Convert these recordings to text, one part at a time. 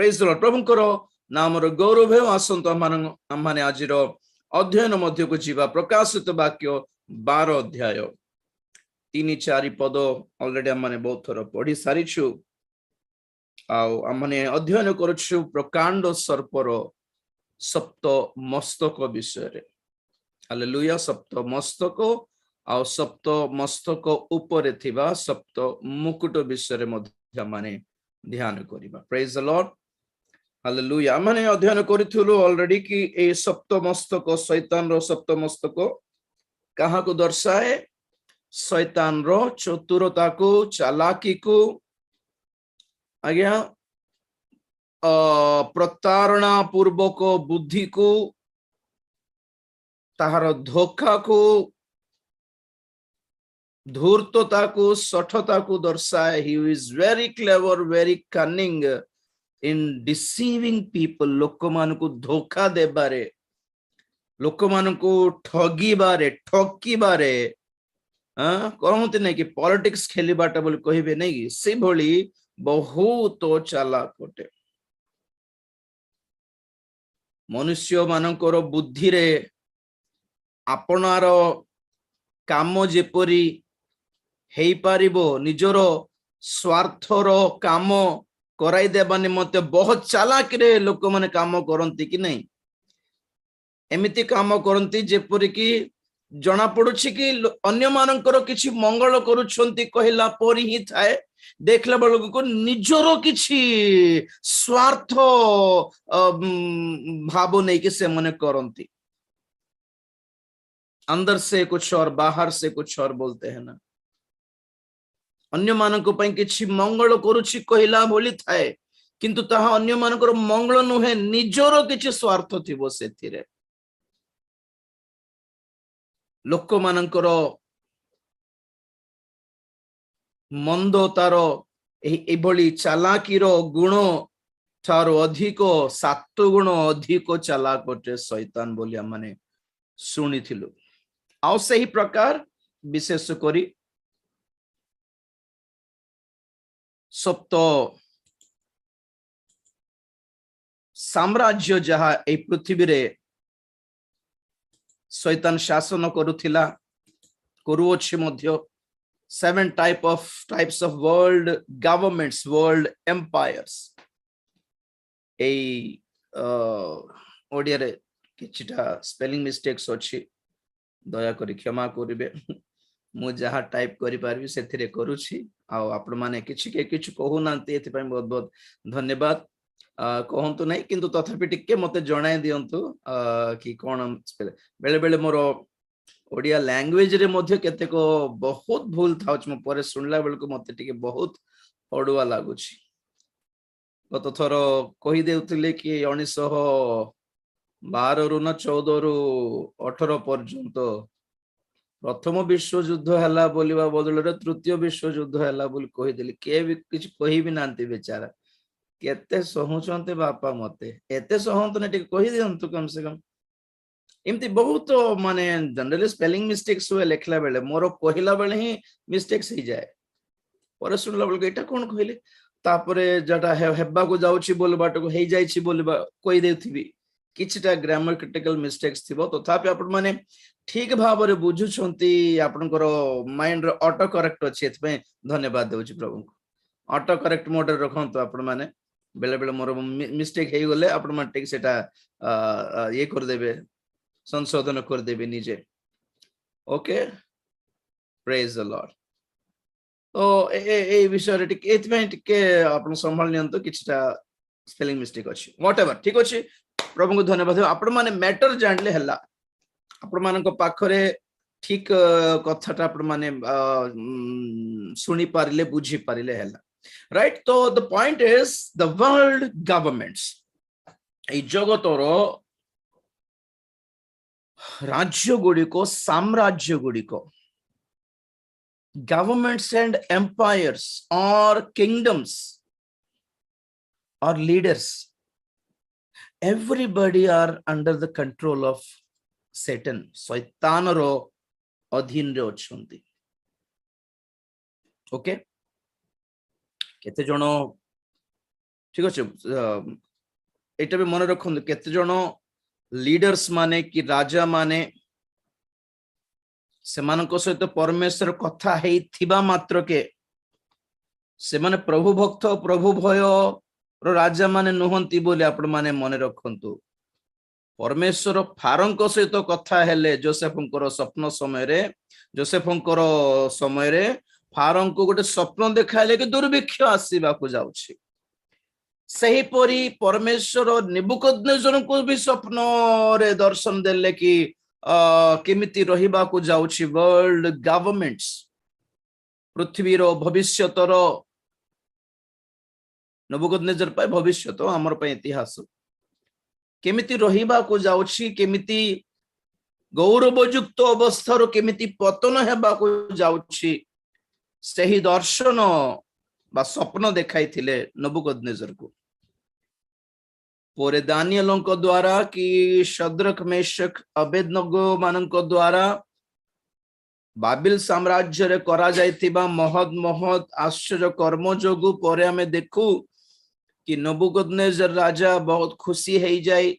ପ୍ରେଜ୍ ଦ ଲର୍ଡ। ପ୍ରଭୁଙ୍କର ନାମର ଗୌରବ ହେଉ। ଆସନ୍ତୁ ଆମମାନେ ଆଜିର ଅଧ୍ୟୟନ ମଧ୍ୟକୁ ଯିବା। ପ୍ରକାଶିତ ବାକ୍ୟ 12 ଅଧ୍ୟାୟ 3-4 ପଦ ଅଲରେଡି ଆମମାନେ ବହୁତ ଥର ପଢି ସାରିଛୁ। ଆଉ ଆମମାନେ ଅଧ୍ୟୟନ କରୁଛୁ ପ୍ରକାଣ୍ଡ ସର୍ପର ସପ୍ତ ମସ୍ତକ ବିଷୟରେ। ହାଲେଲୁୟା। ସପ୍ତ ମସ୍ତକ ଆଉ ସପ୍ତ ମସ୍ତକ ଉପରେ ଥିବା ସପ୍ତ ମୁକୁଟ ବିଷୟରେ ମଧ୍ୟ ଆମମାନେ ଧ୍ୟାନ କରିବା। ପ୍ରେଜ୍ ଦ ଲର୍ଡ। ହାଲେଲୁୟା। ଆମମାନେ ଅଧ୍ୟୟନ କରିଥିଲୁ ଅଲରେଡି କି এই ସପ୍ତ ମସ୍ତକ ଶୈତାନର ସପ୍ତ ମସ୍ତକ କାହାକୁ ଦର୍ଶାଏ? ଶୈତାନର ଚତୁରତାକୁ, ଚାଲାକିକୁ, ଆଜ୍ଞା ପ୍ରତାରଣା ପୂର୍ବକ ବୁଦ୍ଧିକୁ, ତାହାର ଧୋକାକୁ, ଧୂର୍ତ୍ତତାକୁ, ସଠତାକୁ ଦର୍ଶାଏ। He is very clever, very cunning in deceiving people. ଲୋକମାନଙ୍କୁ ଧୋକା ଦେବାରେ, ଲୋକମାନଙ୍କୁ ଠକିବାରେ କହନ୍ତି ନାଇଁ କି ପଲିଟିକ୍ସ ଖେଳିବାଟା ବୋଲି କହିବେ ନାଇଁ କି, ସେଭଳି ବହୁତ ଚାଲାକ ଅଟେ। ମନୁଷ୍ୟ ମାନଙ୍କର ବୁଦ୍ଧିରେ ଆପଣାର କାମ ଯେପରି ହେଇପାରିବ, ନିଜର ସ୍ୱାର୍ଥର କାମ କରାଇ ଦେବା ନିମନ୍ତେ ବହୁତ ଚାଲାକିରେ ଲୋକମାନେ କାମ କରନ୍ତି କି ନାହିଁ। ଏମିତି କାମ କରନ୍ତି ଯେପରିକି ଜଣା ପଡୁଛି କି ଅନ୍ୟମାନଙ୍କର କିଛି ମଙ୍ଗଳ କରୁଛନ୍ତି କହିଲା ପରି ହିଁ ଥାଏ। ଦେଖିଲା ବେଳକୁ ନିଜର କିଛି ସ୍ୱାର୍ଥ ଭାବ ନେଇକି ସେମାନେ କରନ୍ତି। अंदर से कुछ और बाहर से कुछ और बोलते हैं ना। अन्य मानक ପାଇଁ କିଛି ମଙ୍ଗଳ କରୁଛି କହିଲା ଭଳି ଥାଏ, କିନ୍ତୁ ତାହା ଅନ୍ୟ ମାନଙ୍କର ମଙ୍ଗଳ ନୁହେଁ, ନିଜର କିଛି ସ୍ୱାର୍ଥ ଥିବ ସେଥିରେ। ଲୋକମାନଙ୍କର ମନ୍ଦ ତାର ଏଭଳି ଚାଲାକିର ଗୁଣ ଠାରୁ ଅଧିକ 7 ଗୁଣ ଅଧିକ ଚାଲାକ ଅଟେ ଶୈତାନ ବୋଲି ଆମମାନେ ଶୁଣିଥିଲୁ। ଆଉ ସେହି ପ୍ରକାର ବିଶେଷ କରି ସପ୍ତ ସାମ୍ରାଜ୍ୟ ଯାହା ଏହି ପୃଥିବୀରେ ଶୈତାନ ଶାସନ କରୁଅଛି ମଧ୍ୟ, 7 types of world governments, world empires। এই ଓଡିଆରେ କିଛିଟା ସ୍ପେଲିଂ ମିଷ୍ଟେକ୍ସ ଅଛି, ଦୟାକରି କ୍ଷମା କରିବେ। ମୁଁ ଯାହା ଟାଇପ କରିପାରିବି ସେଥିରେ କରୁଛି। ଆଉ ଆପଣମାନେ କିଛି କହୁନାହାନ୍ତି, ଏଥିପାଇଁ ବହୁତ ବହୁତ ଧନ୍ୟବାଦ। କହନ୍ତୁ ନାହିଁ, କିନ୍ତୁ ତଥାପି ଟିକେ ମତେ ଜଣାଇ ଦିଅନ୍ତୁ କି କଣ। ବେଳେ ବେଳେ ମୋର ଓଡିଆ ଲାଙ୍ଗୁଏଜରେ ମଧ୍ୟ କେତେକ ବହୁତ ଭୁଲ ଥାଉଛି। ମୁଁ ପରେ ଶୁଣିଲା ବେଳକୁ ମତେ ଟିକେ ବହୁତ ଅଡୁଆ ଲାଗୁଛି। ଗତ ଥର କହିଦେଉଥିଲେ କି 1912ରୁ ନା 14ରୁ 18 ପର୍ଯ୍ୟନ୍ତ ପ୍ରଥମ ବିଶ୍ୱଯୁଦ୍ଧ ହେଲା ବୋଲିବା ବଦଳରେ ତୃତୀୟ ବିଶ୍ୱଯୁଦ୍ଧ ହେଲା ବୋଲି କହିଦେଲି। କିଏ ବି କିଛି କହିବି ନାହାନ୍ତି ବେଚାରା। କେତେ ସହୁଛନ୍ତି ବାପା, ମତେ ଏତେ ସହନ୍ତୁନି, ଟିକେ କହିଦିଅନ୍ତୁ କମ ସେ କମ। ଏମିତି ବହୁତ ମାନେ ଜେନେରାଲି ସ୍ପେଲିଂ ମିଷ୍ଟେକ୍ସ ହୁଏ ଲେଖିଲା ବେଳେ, ମୋର କହିଲା ବେଳେ ହିଁ ମିଷ୍ଟେକ୍ସ ହେଇଯାଏ। ପରେ ଶୁଣିଲା ବେଳକୁ ଏଇଟା କଣ କହିଲେ, ତାପରେ যেটা ହେବାକୁ ଯାଉଛି ବୋଲିବାଟାକୁ ହେଇଯାଇଛି ବୋଲିବା କହିଦେଉଥିବି। କିଛିଟା ଗ୍ରାମାଟିକାଲ ମିଷ୍ଟେକ୍ସ ଥିବ, ତଥାପି ଆପଣ ମାନେ ଠିକ ଭାବରେ ବୁଝୁଛନ୍ତି। ଆପଣଙ୍କର ମାଇଣ୍ଡରେ ଅଟୋ କରେକ୍ଟ ଅଛି, ଏଥିପାଇଁ ଧନ୍ୟବାଦ ଦେଉଛି ପ୍ରଭୁଙ୍କୁ। ଅଟୋ କରେକ୍ଟ ମୋଡରେ ରଖନ୍ତୁ ଆପଣ ମାନେ। ବେଳେ ବେଳେ ମୋର ମିଷ୍ଟେକ୍ ହେଇଗଲେ ଆପଣ ମାନେ ଟିକେ ସେଟା ଇଏ କରିଦେବେ, ସଂଶୋଧନ କରିଦେବେ ନିଜେ। ଓକେ, ପ୍ରେଜ୍ ଦ ଲର୍ଡ। ତ এই ବିଷୟରେ ଟିକେ ଏଥିପାଇଁ ଟିକେ ଆପଣ ସମ୍ଭାଳି ନିଅନ୍ତୁ, କିଛିଟା ସ୍ପେଲିଂ ମିଷ୍ଟେକ୍ ଅଛି, ହ୍ୱାଟ ଏଭର। ଠିକ ଅଛି, ପ୍ରଭୁଙ୍କୁ ଧନ୍ୟବାଦ। ଆପଣ ମାନେ ମ୍ୟାଟର ଜାଣିଲେ ହେଲା, ଆପଣ ମାନଙ୍କ ପାଖରେ ଠିକ କଥାଟା ଆପଣ ମାନେ ଶୁଣି ପାରିଲେ, ବୁଝି ପାରିଲେ ହେଲା, ରାଇଟ। ତ the point is the world governments, এই ଜଗତର ରାଜ୍ୟ ଗୁଡ଼ିକ, ସାମ୍ରାଜ୍ୟ ଗୁଡ଼ିକ, governments and empires or kingdoms or leaders, everybody are under the control of Satan। ଶୈତାନର ଅଧୀନରେ ଅଛନ୍ତି। ଓକେ, କେତେ ଜଣ ठीक अच्छे एटा भी मन रखु केते जन लीडर्स माने कि राजा माने सेमानक सहित परमेश्वर कथा हेइथिबा मात्र के से माने प्रभु भक्त प्रभु भय रो राजा माने नुहंती बोली आपण माने मन रखंतु परमेश्वर फारंक सहित कथा हेले जोसेफंकर स्वप्न समय रे जोसेफंकर समय रे फारंक गोटे स्वप्न देखाइले कि दुर्भिक्ष आसीबा को जाउछि सही परी परमेश्वर नेबुकदनेजर को भी स्वप्न रे दर्शन देले कि केमिति रहिबा को जाउछि वर्ल्ड गवर्नमेंट्स पृथ्वी रो भविष्यतर नेबुकदनेजर पाए भविष्यत हमर पे इतिहास केमिति रहिबा को जाउछि केमिति गौरवयुक्त अवस्था रो केमिति पतन हेबा को जाउछि सही दर्शन बा स्वप्न देखाई थिले नेबुकदनेजर को पोरे दानियेलंक द्वारा कि शद्रक मेशक अबेदनगो मानक द्वारा बाबिल साम्राज्य रे करा जायतिबा महद महद आश्चर्य कर्म जोगु परे हमें देखु कि नेबुकदनेजर राजा बहुत खुशी हेई जाय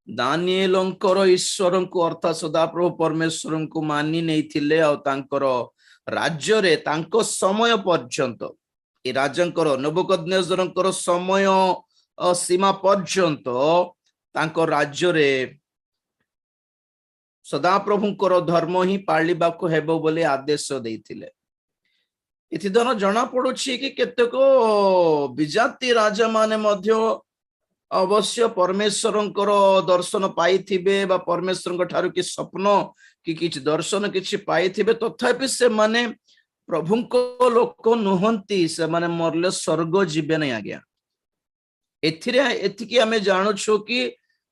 दानियेलंकर ईश्वर को अर्थात सदाप्रभु परमेश्वर को मानि नै थिले आ तांकर राज्य रे तांको समय पर्यंत ए राजंकर नेबुकदनेजरंकर समय सीमा पर्यंत तांको राज्य रे सदाप्रभुंकर धर्म ही पालिबा को हेबो बोले आदेश देइथिले इति दन जणा पडुछि कि केतेको विजाति राजा माने मध्य अवश्य परमेश्वरंकर दर्शन पाइथिबे बा परमेश्वरंक ठारु कि स्वप्न कि किछ दर्शन किछ पाइथिबे तथापि से माने प्रभुंको लोक नुहंती से माने मरले स्वर्ग जीवे नै आज्ञा एथिरे एथिकी हमें जानु छु कि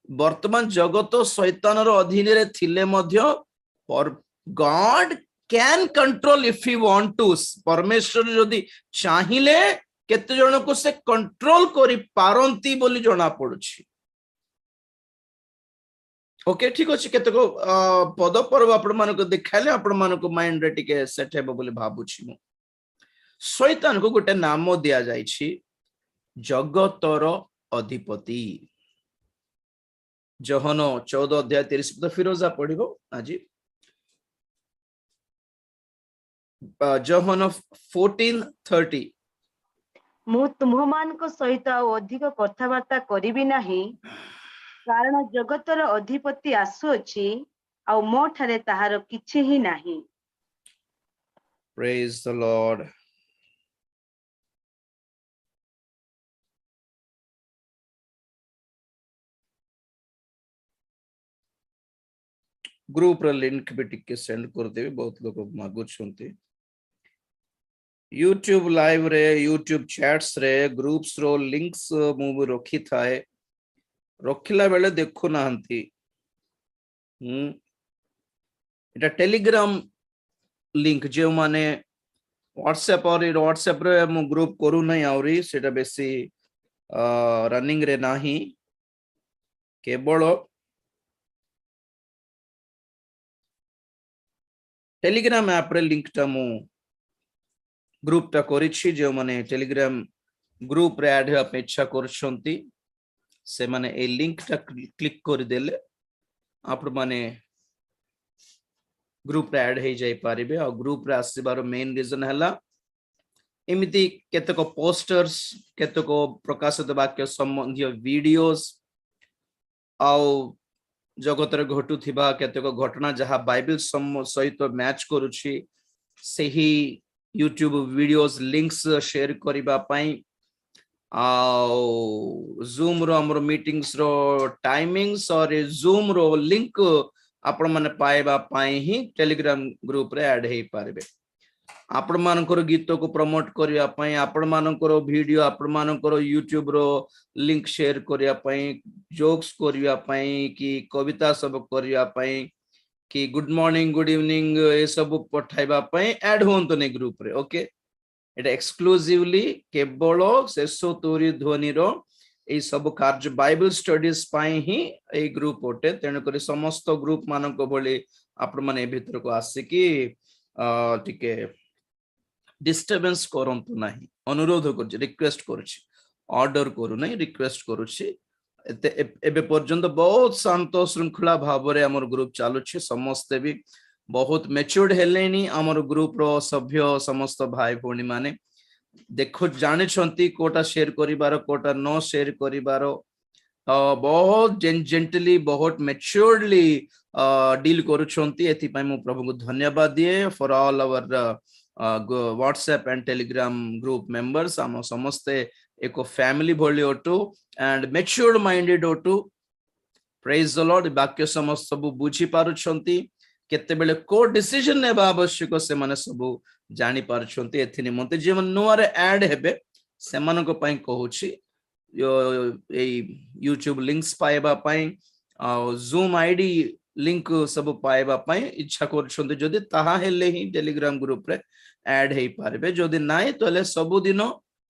वर्तमान जगत शैतान रो अधीन रे थिले मध्य पर God can control if he want to परमेश्वर यदि चाहिले केते जन को से कंट्रोल करि पारंती बोली जणा पडुछि ओके ठीक अछि केते को पद पर्व आपण मानको को देखाले आपण मानको को माइंड रे टिके सेट हेबो बोली भाबुछि मु शैतान को गोटे नाम दिया जायछि जगतर अधिपति जहन 14 अध्याय 30 पद फिरोजा पढ़िबो आज जहन 14:30 मु तुमମାନଙ୍କ सहित अधिक कथावार्ता करिबि नाही कारण जगतर अधिपति आसुअछि आ मो ठारे ताहार किछि ही नाही प्रेज द लॉर्ड ग्रुप रे लिंक भी टिके सेंड कर देबे बहुत लोग मागु छंती YouTube लाइव रे YouTube चैट्स रे ग्रुप्स रो लिंक्स मु रखी थाए रखिला बेले देखु नाहंती एटा टेलीग्राम लिंक जे माने व्हाट्सएप रे मु ग्रुप करू नै आउरी सेटा बेसी रनिंग रे नाही केवल टेलीग्राम ऐप रे लिंक टा मु ग्रुप टा करिछि जे माने टेलीग्राम ग्रुप रे ऐड हेबा इच्छा करछंती से माने ए लिंक टा क्लिक कर देले आप माने ग्रुप रे ऐड हे जाई पारिबे और ग्रुप रे आसीबार मेन रीजन हला एमिति केतको पोस्टर्स केतको प्रकाशित वाक्य संबंधी वीडियोस आ जगत रे घटु थिबा केतको घटना जहा बाइबल सहित मैच करूछि सेही YouTube वीडियोस लिंक्स शेयर करिबा पई आ Zoom रो हमर मीटिंग्स रो टाइमिंग्स और Zoom रो लिंक आपण माने पाएबा पई ही टेलीग्राम ग्रुप रे ऐड हे पारबे आपण मानकर गीत को प्रमोट करिया पई आपण मानकर वीडियो आपण मानकर YouTube रो लिंक शेयर करिया पई जोक्स करिया पई कि कविता सब करिया पई कि गुड मॉर्निंग गुड इवनिंग ए सब पठाइबा पई ऐड होंतो ने ग्रुप रे ओके एटा एक्सक्लूसिवली केवल शेषो तोरी ध्वनि रो ए सब कार्य बाइबल स्टडीज पई ही ए ग्रुप ओटे तेन करी समस्त ग्रुप मानक भली आपण माने भीतर को आसी कि टिके डिस्टर्बेंस करंतु नाही अनुरोध करछि रिक्वेस्ट करछि ऑर्डर करू नहीं रिक्वेस्ट करूछि एबे पर्यंत बहुत शांत श्रृंखला भाव रे हमर ग्रुप चालुछि समस्त भी बहुत मैच्योर्ड हेलेनी हमर ग्रुप रो सभ्य समस्त भाई भौणी माने देखो जाने छंती कोटा शेयर करिबार कोटा न शेयर करिबार बहुत जेंटली बहुत मैच्योर्डली डील करूछंती एथि पय मु प्रभु को धन्यवाद दिए for all our WhatsApp and Telegram group members हम समस्ते एक फैमिली भली ओटू एंड मैच्योर्ड माइंडेड ओटू प्रेज द लॉर्ड वाक्य समस्त सब बुझी पारुछंती केते बेले को डिसीजन नेबा आवश्यक से माने सब जानि पारुछंती एथि निमंते जे मन नुआरे ऐड हेबे से मानको पय कहूछि यूट्यूब लिंक्स पाइबा पय जूम आईडी लिंक सब पाइबा पय इच्छा करछंती जदि ताहा हेले ही टेलीग्राम ग्रुप रे ऐड हे पारबे जदि नाइ तले सब दिन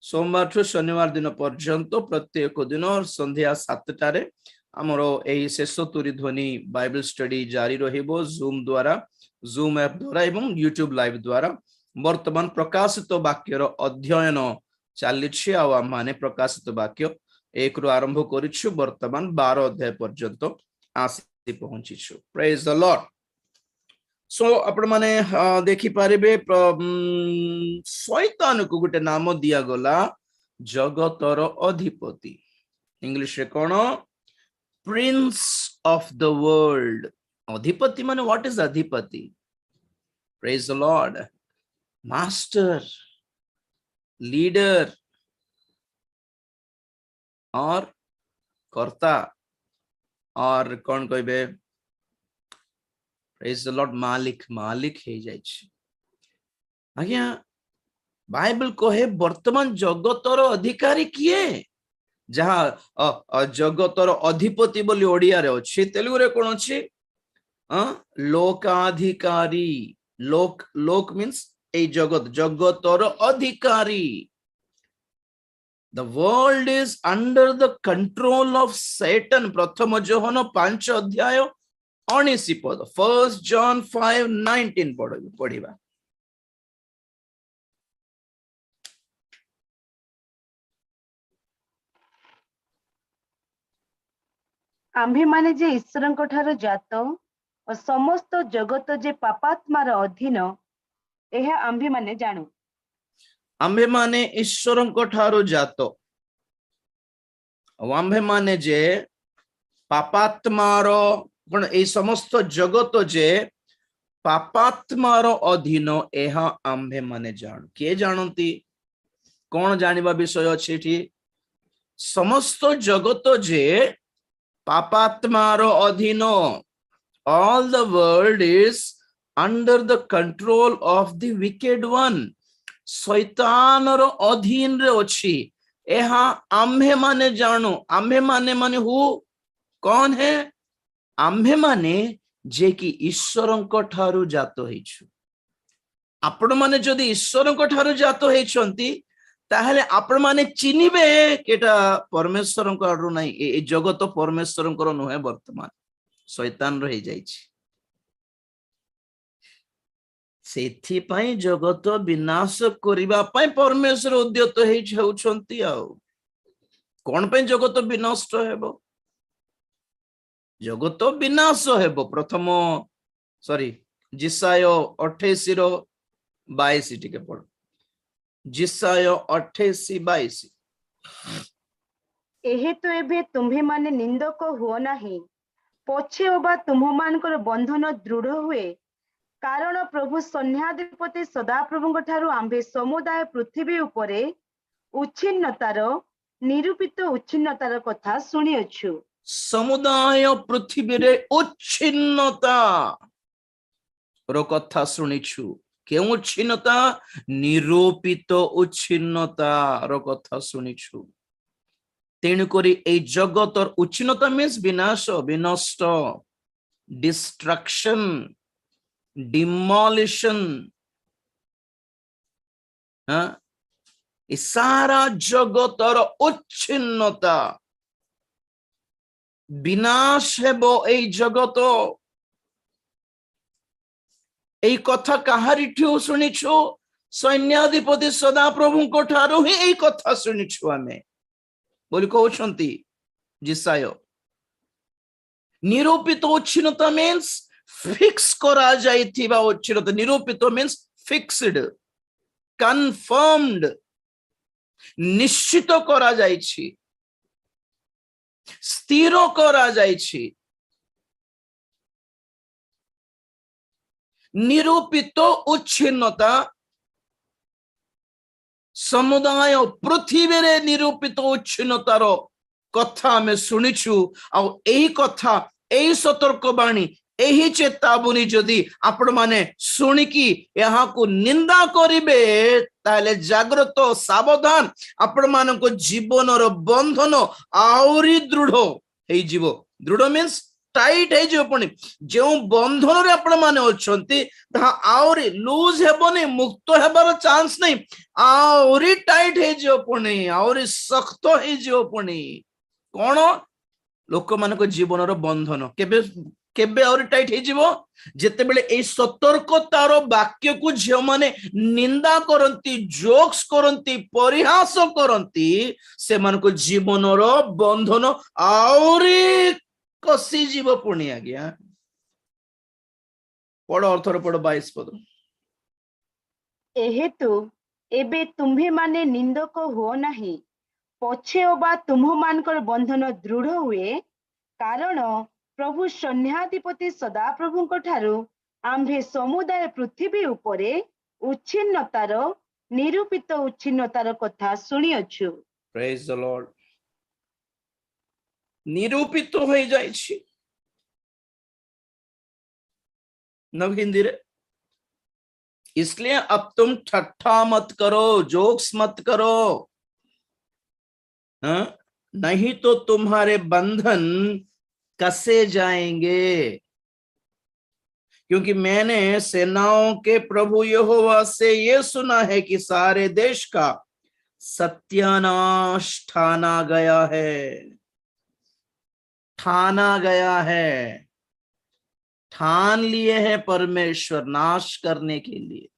सोमवार ठु शनिवार दिन पर्यंत प्रत्येक दिन संध्या 7 टारे हमरो एही शेष तुरी ध्वनि बाइबल स्टडी जारी रहिबो जूम द्वारा जूम ऐप द्वारा एवं यूट्यूब लाइव द्वारा वर्तमान प्रकाशित वाक्यर अध्ययन चलिछि आ माने प्रकाशित वाक्य 1 रु आरंभ करिछु वर्तमान 12 अध्याय पर्यंत आसी पहुंचिछु प्रेज द लॉर्ड सो आपण माने देखि पारिबे शैतान को गुटे नाम दिया गला जगतर अधिपति इंग्लिश रे कोन प्रिंस ऑफ द वर्ल्ड अधिपति माने व्हाट इज अधिपति praise the Lord master leader और कर्ता और कौन कहबे प्रेज द लॉर्ड मालिक मालिक हे जाय छै आज्ञा बाइबल कहे वर्तमान जगतर अधिकारी किए जहाँ जगतर अधिपति बोली ओडिया रे अछि तेलुगु रे कोन अछि लोकाधिकारी लोक लोक मीन्स ए जगत जगतर अधिकारी The world is under the control of Satan. प्रथम जोहन 5 अध्याय 19 पद 1 John 5:19 पढ़िबा आम्भे माने जे ईश्वरଙ୍କ ठारो जात और समस्त जगत जे पापात्मार अधीन एहा आम्भे माने जानु आम्भे माने ईश्वरଙ୍କ ठारो जात आम्भे माने जे पापात्मार कोन ए समस्त जगत जे पापात्मार अधीन एहा आम्भे माने जानु के जानंती कोन जानिबा विषय अछि एठी समस्त जगत जे पापात्मार अधीन all the world is under the control of the wicked one शैतान रो अधीन रे अछि एहा आम्भे माने जानो आम्भे माने हु कौन है आम्भे माने जे कि ईश्वरଙ୍କ ठारू जात होइछु आपण माने जदि ईश्वरଙ୍କ ठारू जात होइछंती ताहले आपण माने चिनिबे केटा परमेश्वरଙ୍କ आडू नै ए जगत परमेश्वरଙ୍କର नहे वर्तमान शैतान रहि जाइछि सेथि पई जगत विनाश करिबा पई परमेश्वर उद्यत हेउछंती आ कोन पई जगत विनष्ट हेबो जगत विनाश हेबो प्रथम सॉरी जिसाय 28 रो 22 टिके पढ जिसाय 28:22 एहे तो एबे तुम्हे माने निंदक हुओ नाही पछे ओबा तुम मानकर बंधन दृढ़ हुए कारण प्रभु सन्याधिपति सदा प्रभुଙ୍କ ठारू आम्भे समुदाय पृथ्वी उपरे उच्छिन्नतार निरूपित उच्छिन्नतार कथा सुनिअछु समुदाय पृथ्वी रे उच्छिन्नता रो कथा सुनिछु केउ उच्छिन्नता निरूपित उच्छिन्नता रो कथा सुनिछु तेणु करी ए जगतर उच्छिन्नता मीन्स विनाश विनष्ट डिस्ट्रक्शन डिमोलिशन सारा जगतर उच्छिन्नता विनाश हेबो ए जगत ए कथा काहारिठु सुनिछु सैन्याधिपति सदा प्रभुଙ୍କ ठारू ही ए कथा सुनिछु आमे बोली कहउछंती जिसाय। निरूपित उच्छिन्नता मीन्स फिक्स करा जाइथिबा उच्छिन्नता। निरूपित मीन्स फिक्स्ड, कन्फर्म्ड, निश्चित करा जाइछि, स्थिर करा जाइछि। निरूपित उच्छिन्नता समुदाय पृथ्वी रे निरूपित उच्छिन्नतार कथा आमे सुनिछु। आ एही कथा, एही सतर्कवाणी, एही चेतावनी जदि आपण माने सुनिकी यहाँ को निंदा करिवे ताले जाग्रत सावधान। आपण मानको जीवनर बंधन आउरी दृढ़ हेई जीवो। दृढ़ मीन्स टाइट है जो पुणी जो बंधन रे आपण माने अछंती ता आउरी लूज हेबोनी, मुक्त हेबार चांस नहीं, आउरी टाइट है जो पुणी, आउरी सख्त है जो पुणी। कोन लोक मानको जीवनर बंधन केबे केबे आउरी टाइट है जीवो जेते बेले ए सतर्कतार वाक्य को झियो माने निंदा करंती, जोक्स करंती, परिहास करंती, से मानको जीवनर बंधन आउरी कसी जीव पुणी। आज्ञा पढ़ अर्थर पढ़ 22 पद। एहेतु एबे तुम्हे माने निंदक हुओ नाही, पछे ओबा तुम्ह मानकर बंधन दृढ़ हुए, कारण प्रभु सैन्याधिपति सदा प्रभुଙ୍କ ଠାରୁ आम्भे समुदाय पृथ्वी उपरे उच्छिन्नतार, निरूपित उच्छिन्नतार कथा शुणिअछु। Praise the Lord. निरूपित हो जाइछि। नव हिंदी रे, इसलिए अब तुम ठट्ठा मत करो, जोक्स मत करो, नहीं तो तुम्हारे बंधन कसे जाएंगे। क्योंकि मैंने सेनाओं के प्रभु यहोवा से ये सुना है कि सारे देश का सत्यानाश ठाना गया है। ठाना गया है, ठान लिए हैं परमेश्वर नाश करने के लिए।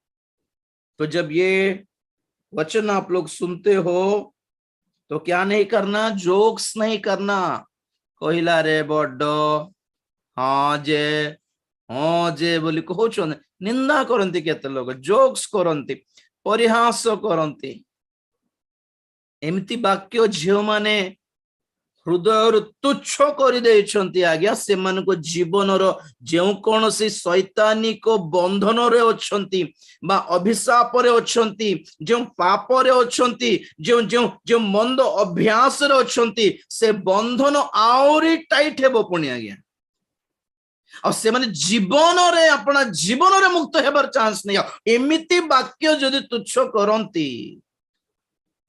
तो जब ये वचन आप लोग सुनते हो तो क्या नहीं करना, जोक्स नहीं करना। कहिला रे बड्डो, हाँ जे बोली कहउछन, निंदा करंती केते लोग, जोक्स करंती, परिहास करंती। एमती वाक्य झियो माने हृदय तुच्छ कर देइछंती। आज्ञा से मानको जीवनर जेउ कोनोसी शैतानिक बंधन रे अछंती बा अभिशाप रे अछंती, जो पाप रे अछंती, जो जो जो मंद अभ्यास रे अछंती, से बंधन आउरी टाइट हेबो पुणी। आज्ञा और से माने जीवन रे अपना जीवन रे मुक्त हेबार चांस नहीं। एमिति वाक्य जदि तुच्छ करंती,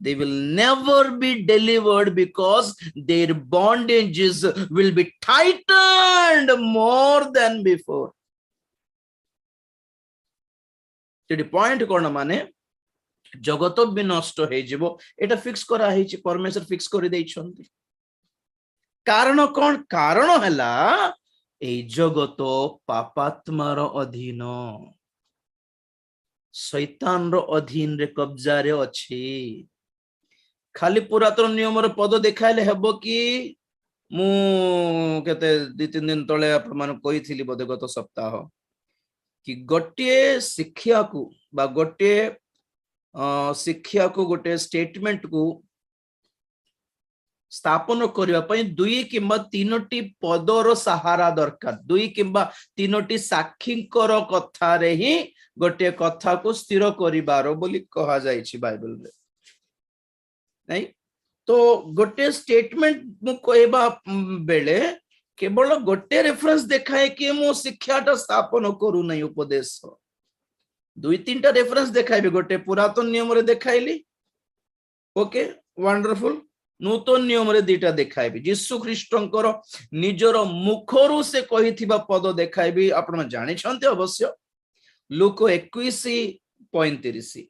they will never be delivered because their bondages will be tightened more than before. Sethi point कोन माने जगत भी नष्ट हे जीवो, एटा फिक्स करा हेछि, परमेश्वर फिक्स कर देइ छथि। कारण कोन? कारण हला ए जगत पापात्मार अधीन, शैतान रो अधीन रे कब्जा रे अछि। खाली पुरातन नियम रे पद देखाइले हेबो कि मु केते 2-3 दिन तळे आपण मान कहिथिली बोधे गत सप्ताह कि गोटे शिक्षा को बा गोटे शिक्षा को गोटे स्टेटमेंट को स्थापन करबा पई 2 किंबा 3टी पदर सहारा दरकार। 2 किंबा 3टी साक्षीकर कथा रे ही गोटे कथा को स्थिर करिबारो बोली कहा जायछि बाइबल रे। नहीं तो गोटे स्टेटमेंट मु कहबा बेले केवल गोटे रेफरेंस देखाए कि मु शिक्षाटा स्थापन करू नहीं उपदेश। 2-3टा रेफरेंस देखाइबे। गोटे पुरातन नियम रे देखाइली, ओके वंडरफुल। नूतन नियम रे 2टा देखाइबे। यीशु ख्रीष्टंकर निजर मुखरु से कहिथिबा पद देखाइबे। आपण जानि छन्ते अवश्य लूक 21:35,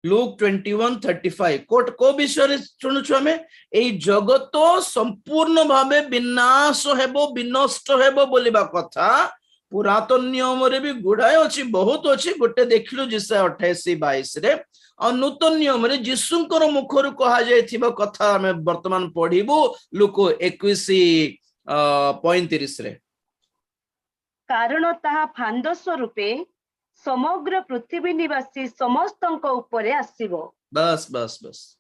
लूक 21:35 कोट को विषय सुनुछु हमें एई जगत संपूर्ण भावे विनाश हेबो, विनष्ट हेबो बोलिबा कथा पुरातन नियम रे भी गुड़ाए अच्छी बहुत अच्छी गोटे देखिलु जिसे 28-22 रे और नूतन नियम रे जीशुंकर मुखर कहा जाइथिबा कथा हमें वर्तमान पढ़िबु लूक 21:35 रे कारण ताहा फांद स्वरूपे समग्र पृथ्वी निवासी समस्तଙ୍କ ଉପରେ ଆସିବ। बस बस बस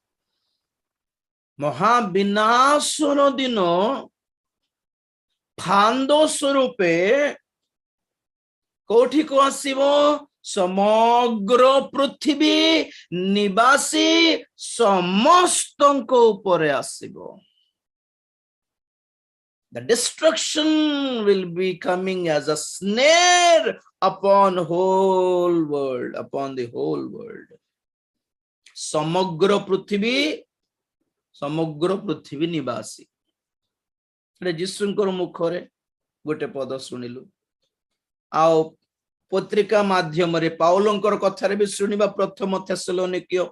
महाविनाशर दिन फांद स्वरूपे कोठी को आसीबो समग्र पृथ्वी निवासी समस्तଙ୍କ ଉପରେ ଆସିବ। The destruction will be coming as a snare upon the whole world. समग्र पृथ्वी निवासी जीशुंकर मुखरे गोटे पद शुणिलु आओ पत्रिका माध्यम रे पाउलंकर कथारे भी शुणिबा प्रथम थेसलोनिकियो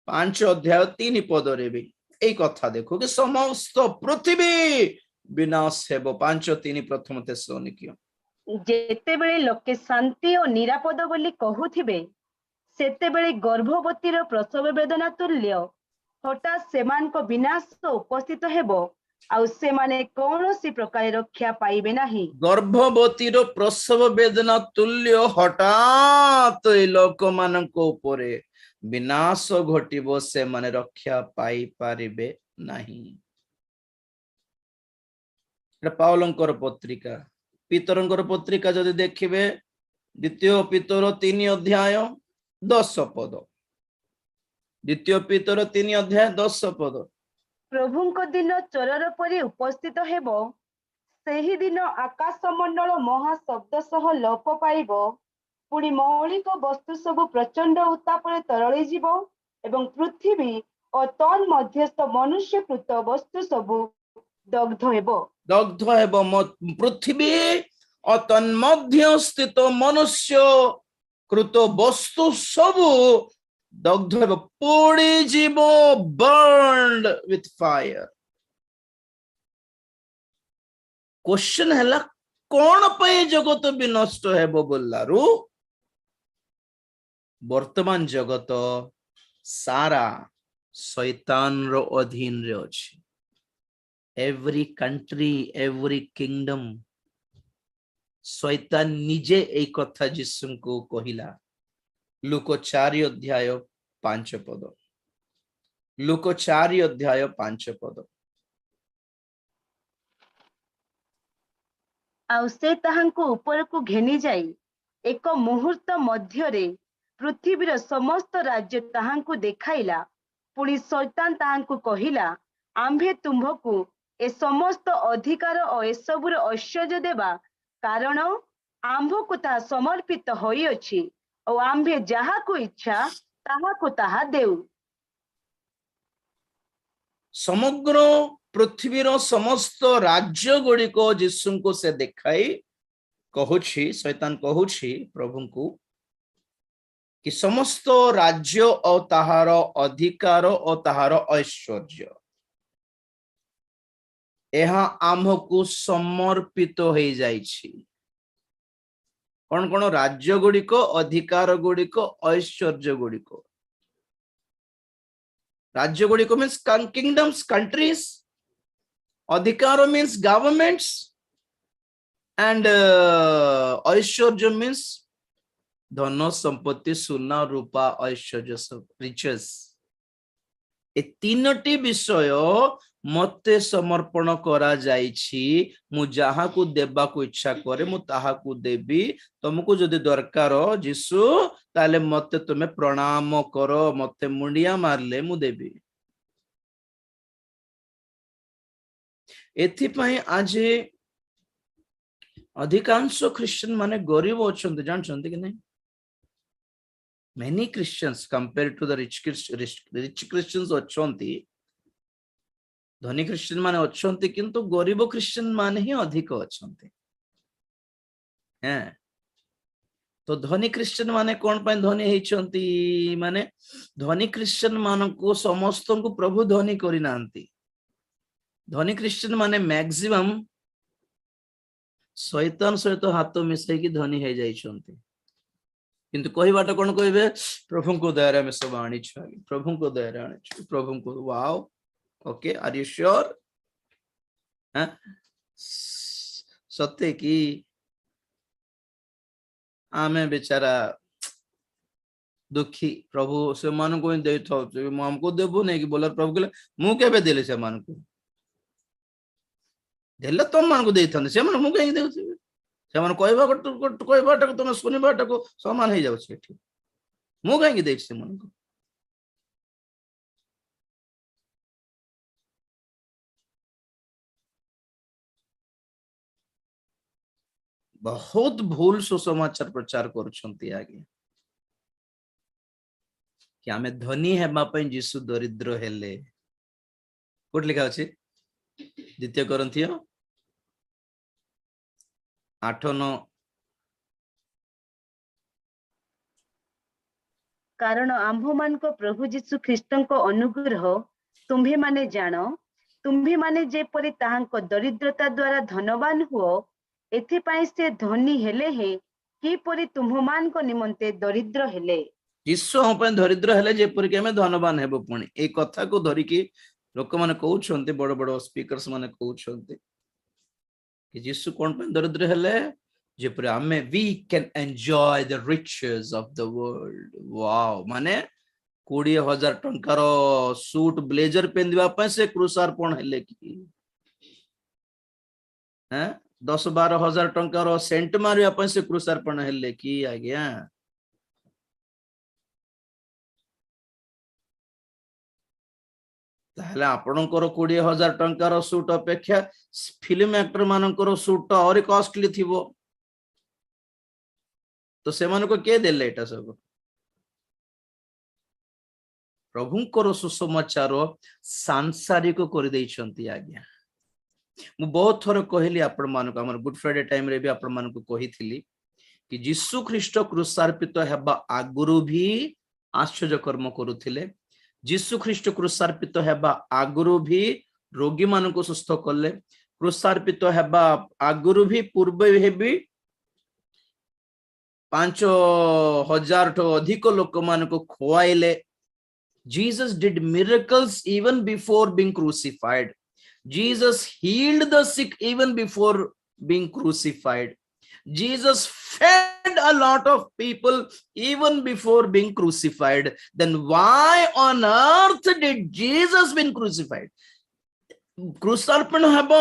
5:3 रे भी एई कथा देखो कि समस्त पृथ्वी विनाश हेबो 5:3 प्रथम थेसलोनिकियो जेतेबेले लोके शांति और निरापद बोली कहूथिबे सेतेबेले गर्भवतीर प्रसव वेदना तुल्य हठात सेमानको विनाश उपस्थित हेबो आउ सेमाने कौनसी प्रकार रक्षा पाइबे नाही। गर्भवतीर प्रसव वेदना तुल्य हठात ए लोक मानको उपरे विनाश घटिबो से माने रक्षा पाई पारिबे नाही। पाउलंकर पत्रिका पितरंकर पत्रिका जदि देखिबे द्वितीय पितर 3:10 पद द्वितीय पितर 3:10 प्रभुଙ୍କ दिन चोरर परि उपस्थित हेबो सेही दिन आकाश मंडल महा शब्द सह लोप पाइबो पुणी मौलिक वस्तु सब प्रचंड उत्तापरे तरळी जीवो एवं पृथ्वी और तन मध्यस्थ मनुष्यकृत वस्तु सब दग्ध हेबो पृथ्वी और तन मध्य स्थित मनुष्य कृत वस्तु सब दग्ध हेबो पोड़ी जीवो burned with fire। क्वेश्चन हैला कौन पे जगत विनष्ट हेबो बोलारु वर्तमान जगत सारा शैतान रो अधीन रे अछि। एवरी कंट्री एवरी किंगडम शैतान निजे ए कथा जीसु को कहिला लूक 4:5 पद लूक 4:5 पद आउ से ताहांको ऊपर को घेनी जाई एक मुहूर्त मध्यरे पृथ्वीर समस्त राज्य ताहांको देखाइला पुणी शैतान ताहांको कहिला आम्भे तुम्भकु ए समस्त अधिकार और ए सबुर ऐश्वर्य देबा कारण आम्भकु ता समर्पित होई अछि और आम्भे जहा को इच्छा ताहाको ताहा देउ। समग्र पृथ्वीर समस्त राज्य गुड़िक जीशु को से देखाई कहूछि शैतान कहूछि प्रभु को कि समस्त राज्य और ताहार अधिकार और ताहार ऐश्वर्य यहाँ आमको समर्पित हो जाइछि। कौन कौन राज्य गुड़िक अधिकार गुड़िक ऐश्वर्य गुड़िक राज्य गुड़िक मीन्स किंगडम्स कंट्रीज अधिकार means governments and Aishwarya means धन संपत्ति सुना रूपा ऐश्वर्य सब रिचेस ए तीनटी विषय मते समर्पण करा जाइछि मु जहा को देबा को इच्छा करे मु ताहा को देबी तुमको जदि दरकार जीसु ताले मते तुमे प्रणाम करो मते मुंडिया मारले मु देबी। एथि पई आज अधिकांश क्रिश्चियन माने गरीब अछंती जानछंती कि नहीं। many Christians compared to the rich Christians अछंती धनी क्रिश्चियन माने अछंती किंतु गरीब क्रिश्चियन माने ही अधिक अछंती हैं। तो धनी क्रिश्चियन माने कौन पाए धनी हेचंती माने धनी क्रिश्चियन मान को समस्त को प्रभु धनी करी नांती। धनी क्रिश्चियन माने मैक्सिमम शैतान सहित हाथ मिसई की धनी हो जाइछन्ति किंतु कहबाटा कोन कहबे प्रभु को दया में सब आनी छाली प्रभु को दया आनी प्रभु को wow okay are you sure सत्य की आमे बेचारा दुखी प्रभु से मान को दे हमको देबो नहीं कि बोला प्रभु कहले मु केबे देले से मान को देले तुम मान को देथन से मान मु कहीं देउछि से मान कहबाटा को तुम सुनिबाटा को समान हो जाउछि एठी मु कहीं देछि से मान को बहुत भूल सुसमाचार प्रचार करुछंती आगे कि आमे धनी हेबा पई यीशु दरिद्र हेले कोट लिखा अछि द्वितीय कोरिन्थिय 8:9 कारण आम्भ मान प्रभु जीशु ख्रीष्ट अनुग्रह तुम्भे माने जान तुम्भे माने जेपरि ताहांक दरिद्रता द्वारा धनवान हुओ एथिपाई से धनी हेले हे किपरि तुम्भ मान को निमंते दरिद्र हेले यीशु हम पई दरिद्र हेले जेपरि के हमें धनवान हेबो पुणी ए कथा को धरि कि लोक माने कहउछन्ते बड़ बड़ स्पीकर्स माने कहउछन्ते कि यीशु कोन पई दरिद्र हेले जेपरि हमें we can enjoy the riches of the world wow माने 20,000 टंकार सूट ब्लेजर पेंदिबा पई से क्रूसार्पण हेले कि हैं 10-12 हजार टंकार सेंट मारिया पई से क्रूसार्पण हेले कि आज्ञा ताहले आपणकर 20,000 टंकार सूट अपेक्षा फिल्म एक्टर मानकर सूट और कॉस्टली थिबो तो से मानको के देले एटा सब प्रभुंकर सुसमाचार सांसारिक कर दैछंती आज्ञा मु बहुत थोर कहली आपण मानको हमर गुड फ्राइडे टाइम रे भी आपण मानको कहिथिली कि यीशु ख्रीष्ट क्रूसार्पित हेबा आगुरु भी आश्चर्य कर्म करुथिले यीशु ख्रीष्ट क्रूसार्पित हेबा आगुरु भी रोगी मानको सुस्थ करले क्रूसार्पित हेबा आगुरु भी पूर्व हेबी 5,000 ठो अधिक लोक मानको खोआइले Jesus did miracles even before being crucified. Jesus healed the sick even before being crucified. Jesus fed a lot of people even before being crucified. Then why on earth did Jesus been crucified? क्रूसार्पण हेबो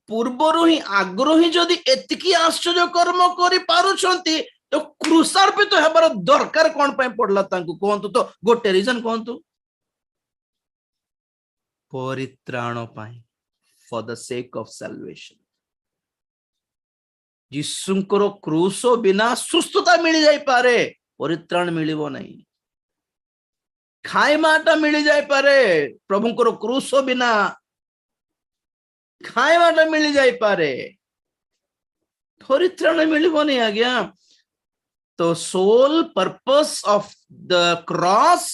पूर्वरु ही आगरु ही जदि एतिकी आश्चर्य कर्म करि पारुछंती तो क्रूसार्पित हेबार दरकार कोन पय पडला तांकु कोंतु तो गोटे रीजन कोंतु परित्राण पाई for the sake of salvation यीशुंकर क्रूसो बिना सुस्थता मिल जाई पारे परित्राण मिलिबो नहीं खाइमाटा मिल जाई पारे प्रभुंकर क्रूसो बिना खाइमाटा मिल जाई पारे परित्राण मिलिबो नहीं आज्ञा तो sole purpose of the cross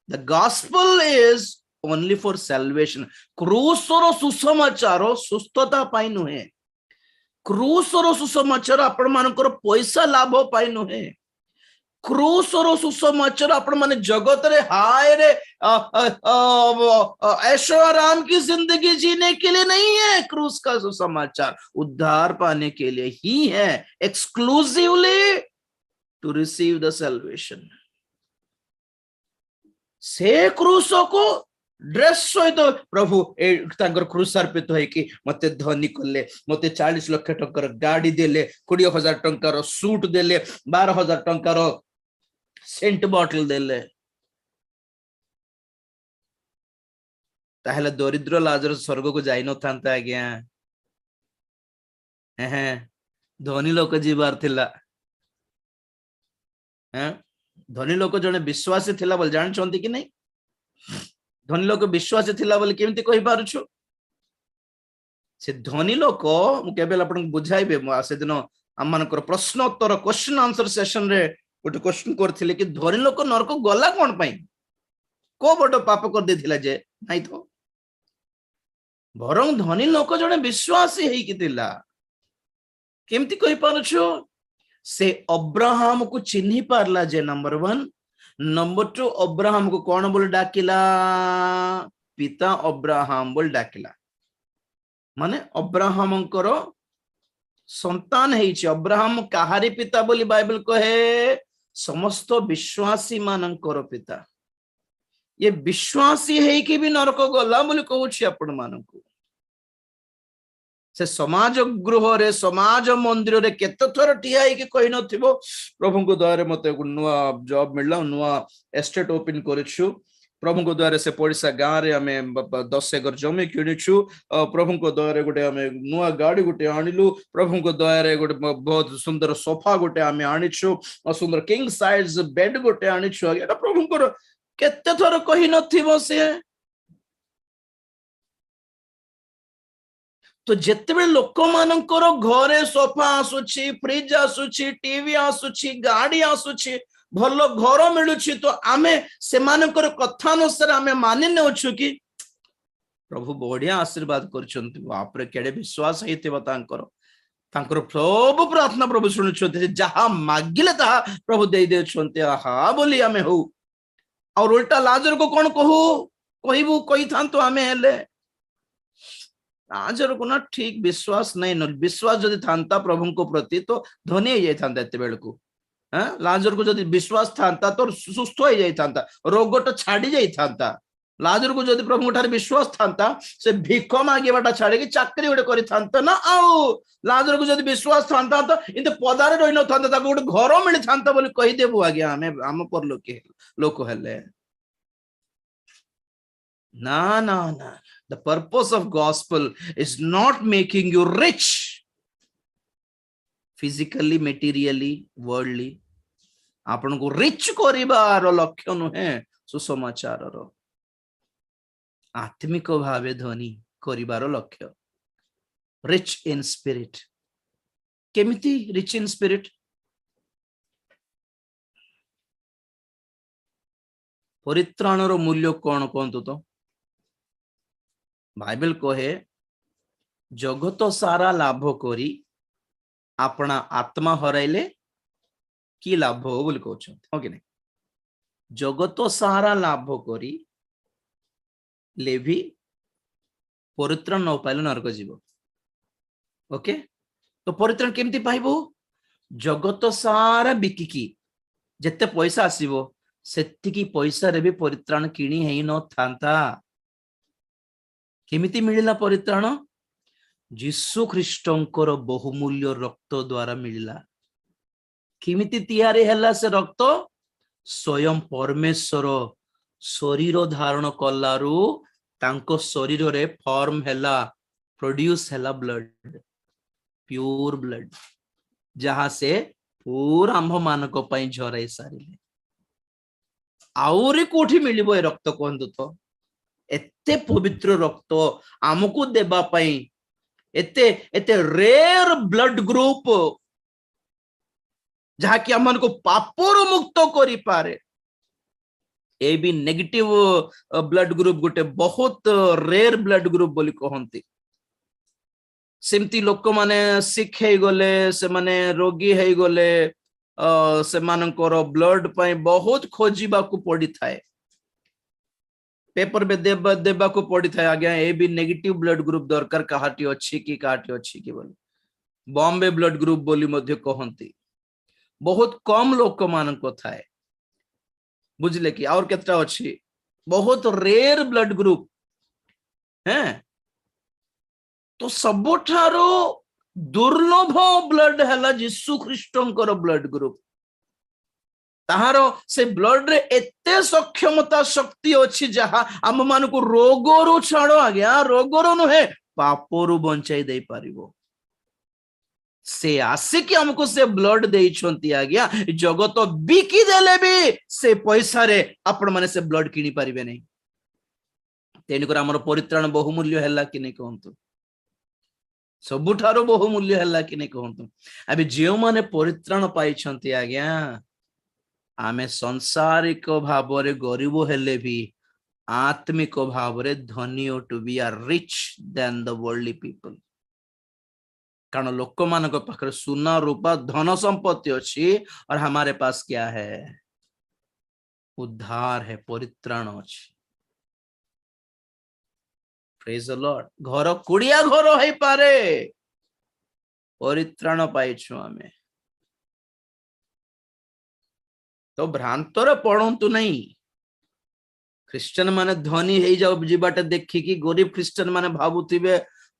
the gospel is only for salvation क्रूसर सुसमाचार सुस्थता पाई नुहे क्रूसर सुसमाचार आपण मानकर पैसा लाभ पाई नुहे क्रूसर सुसमाचार आपण माने जगत रे हाय रे ऐशो आराम की जिंदगी जीने के लिए नहीं है क्रूस का सुसमाचार उद्धार पाने के लिए ही है exclusively to receive the salvation से क्रूसो को ड्रेस सहित प्रभु क्रूसार्पित होइकी मते धनी कले मते 40 लाख टंकार गाड़ी देले 20,000 टंकार सूट देले 12,000 टंकार सेंट बॉटल देले ताहले दरिद्र लाजर स्वर्ग को जाई न थांता आज्ञा धनी लोक जीवार थिला धनी लोक जने विश्वासी थिला बोल जान चंती कि नहीं धनी लोक विश्वास थिला बोले केमती कहि पारुछु से धनी लोक मु केबेल आपन बुझाइबे से दिन हमनकर प्रश्न उत्तर क्वेश्चन आंसर सेशन रे गोटे क्वेश्चन करथिले कि धनी लोक नरक गला कोन पई को बड पाप कर देथिला जे नाही तो भरम धनी लोक जने विश्वासी हेई कि थिला केमती कहि पारुछु से अब्राहम को चिन्ही पारला जे नंबर 1, नंबर 2 अब्राहम को कौन बोल डाकिला पिता अब्राहम बोल डाकिला माने अब्राहम करो संतान है अब्राहम काहारी पिता बोली बाइबल कहे समस्त विश्वासी मानकर पिता ये विश्वासी है कि भी नरक गला बोली कहूछि आपण मानकु से समाज गृह रे समाज मंदिर रे केते थर ठिया कि कहि नथिबो प्रभु को द्वारे मते नुआ जॉब मिलला नुआ एस्टेट ओपन करिछु प्रभु को द्वारे से पड़िसा गाँ रे आमे 10 एकर जमी किनिछु प्रभु को द्वारे गोटे आमे नुआ गाड़ी गोटे आनिलु प्रभु को द्वारे गोटे बहुत सुंदर सोफा गोटे आमे आनिछु सुंदर किंग साइज बेड गोटे आनिछु एटा प्रभु को केते थर कहि नथिबो से तो जिते लोक मानकर घरे सोफा आसुची फ्रिज आसुची टीवी आसुची गाड़ी आसुची भल घर मिलुची तो आमे से मानकर कथानुसार आमे मानि नेउछु कि प्रभु बढ़िया आशीर्वाद करछन्ति बाप रे केडे विश्वास हेतिबा तांकर तांकर प्रभु प्रार्थना प्रभु सुनुछन्ति जहा मागिले ता प्रभु देई देछन्ति आहा बोली आमे हो और उल्टा लाजर को कोन कहू कहिबू कहि थांतो आमे हेले लाजर को ना ठीक विश्वास नहीं न विश्वास जदि थांता प्रभु को प्रति तो धनी हो जाता एते बेल को लाजर को जदि विश्वास थांता तो सुस्थ हो जाता रोगटा छाड़ी जाता लाजर को जदि प्रभु ठारे विश्वास थांता से भिख मागेबाटा छाड़ी कि चाकरी गोटे करि थांता ना आउ लाजर को जदि विश्वास थांता तो इनते पदारे रहि न थांता ताको गोटे घर मिलि थांता बोली कहि देबु आज्ञा हमें हम पर लोक हेले ना ना ना the purpose of gospel is not making you rich physically materially worldly आपन को रिच करिबार लक्ष्य नुहे सुसमाचार रो आत्मिक भावे धनी करिबार लक्ष्य रिच इन स्पिरिट केमिति रिच इन स्पिरिट परित्राणर मूल्य कौन कहतु तो बाइबल कहे जगत सारा लाभ करी अपना आत्मा हराइले की लाभ हो बोली कहते कि नहीं जगत सारा लाभ करी लेभी परित्राण न पाइले नरक जीव ओके तो परित्राण केमती पाइबो जगत सारा बिकिकी जेते पैसा आसीबो सेतिकी पैसा रे भी परित्राण किणी हेई न थांता केमिति मिलिला परित्राण जीसु ख्रीष्टंकर बहुमूल्य रक्त द्वारा मिलिला केमिति तैयारी हैला से रक्त स्वयं परमेश्वर शरीर धारण कलारू तांको शरीर रे फॉर्म हैला प्रोड्यूस हैला ब्लड प्योर ब्लड जहां से पूरा आंभ मानक पई झराई सारिले आउरी कोठी मिलिबो ए रक्त कहंतु तो एते पवित्र रक्त आमको देबा पई एते एते रेयर ब्लड ग्रुप जहा कि हमन को पापोर मुक्त करि पारे ए भी नेगेटिव ब्लड ग्रुप गोटे बहुत रेयर ब्लड ग्रुप बोली कहंती सेमती लोक माने सिक हे गले से माने रोगी हे गले से मानकर ब्लड पई बहुत खोजिबा को पड़ी थाए पेपर में देबा को पड़ी था आज्ञा ए भी नेगेटिव ब्लड ग्रुप दरकार काहाटी अच्छी कि बोली बॉम्बे ब्लड ग्रुप बोली मध्य कहंती बहुत कम लोक मान को थाए बुझले कि और केतटा अच्छी बहुत रेयर ब्लड ग्रुप हैं तो सबठारो दुर्लभ ब्लड हैला यीशु ख्रीष्टंकर ब्लड ग्रुप ताहारो से ब्लड रे एते सक्षमता शक्ति अछि जहा हम मान को रोगरु छाड़ो आज्ञा रोगरु नुहे पापोरु बंचाई दे पारिबो से आसे कि हमको से ब्लड देई छंती आज्ञा जगत बिकी देले भी से पैसा रे आपण माने से ब्लड किनी पारिबे नै तेन कर हमर परित्राण बहुमूल्य हैला कि नै कहंतु सबुठारो बहुमूल्य हैला कि नै कहंतु अबे जेउ माने परित्राण पाई छंती आज्ञा आमे संसारिक भाव रे गरीब हेले भी आत्मिक भाव रे धनी to be are rich than the worldly people कारण लोक मान पाखे सुना रूपा धन संपत्ति अच्छी और हमारे पास क्या है? उद्धार है, परित्राण अच्छी। Praise the Lord. घर कुड़िया घर है पारे, परित्राण पाइछु आमे। तो भ्रांतर पड़ंतु नहीं। ख्रिस्टियन माने धनी हे जाओ जीवाटे देखिकी गरीब ख्रिस्टियन माने भावुथिबे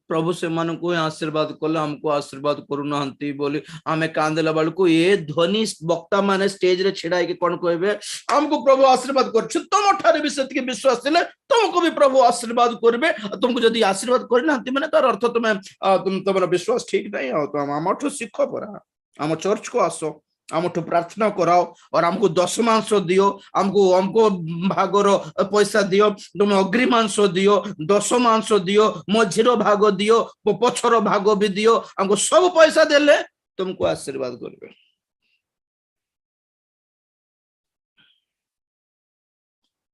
प्रभु से मान को आशीर्वाद कले हमको आशीर्वाद करू नहंती बोली आमे कांदेला बेलू ये धनी वक्ता माने स्टेज रे छिड़ा के कोन कहबे हमको प्रभु आशीर्वाद करछु तुम ठारे भी सेति के विश्वास दिले तुमको भी प्रभु आशीर्वाद करबे। तुमको जदी आशीर्वाद करि नहंती माने तार अर्थ तुम तुम्हारा विश्वास ठीक नहीं हो। तो हमठो सिखो परा, हम चर्च को आसो, हमठो प्रार्थना कराओ और हमको दशमांश दियो, हमको हमको भागर पैसा दियो, तुम अग्रिमांश दियो, दशमांश दियो, मझिरो भाग दियो, पछरो भाग भी दियो, हमको सब पैसा देले तुमको आशीर्वाद करबे।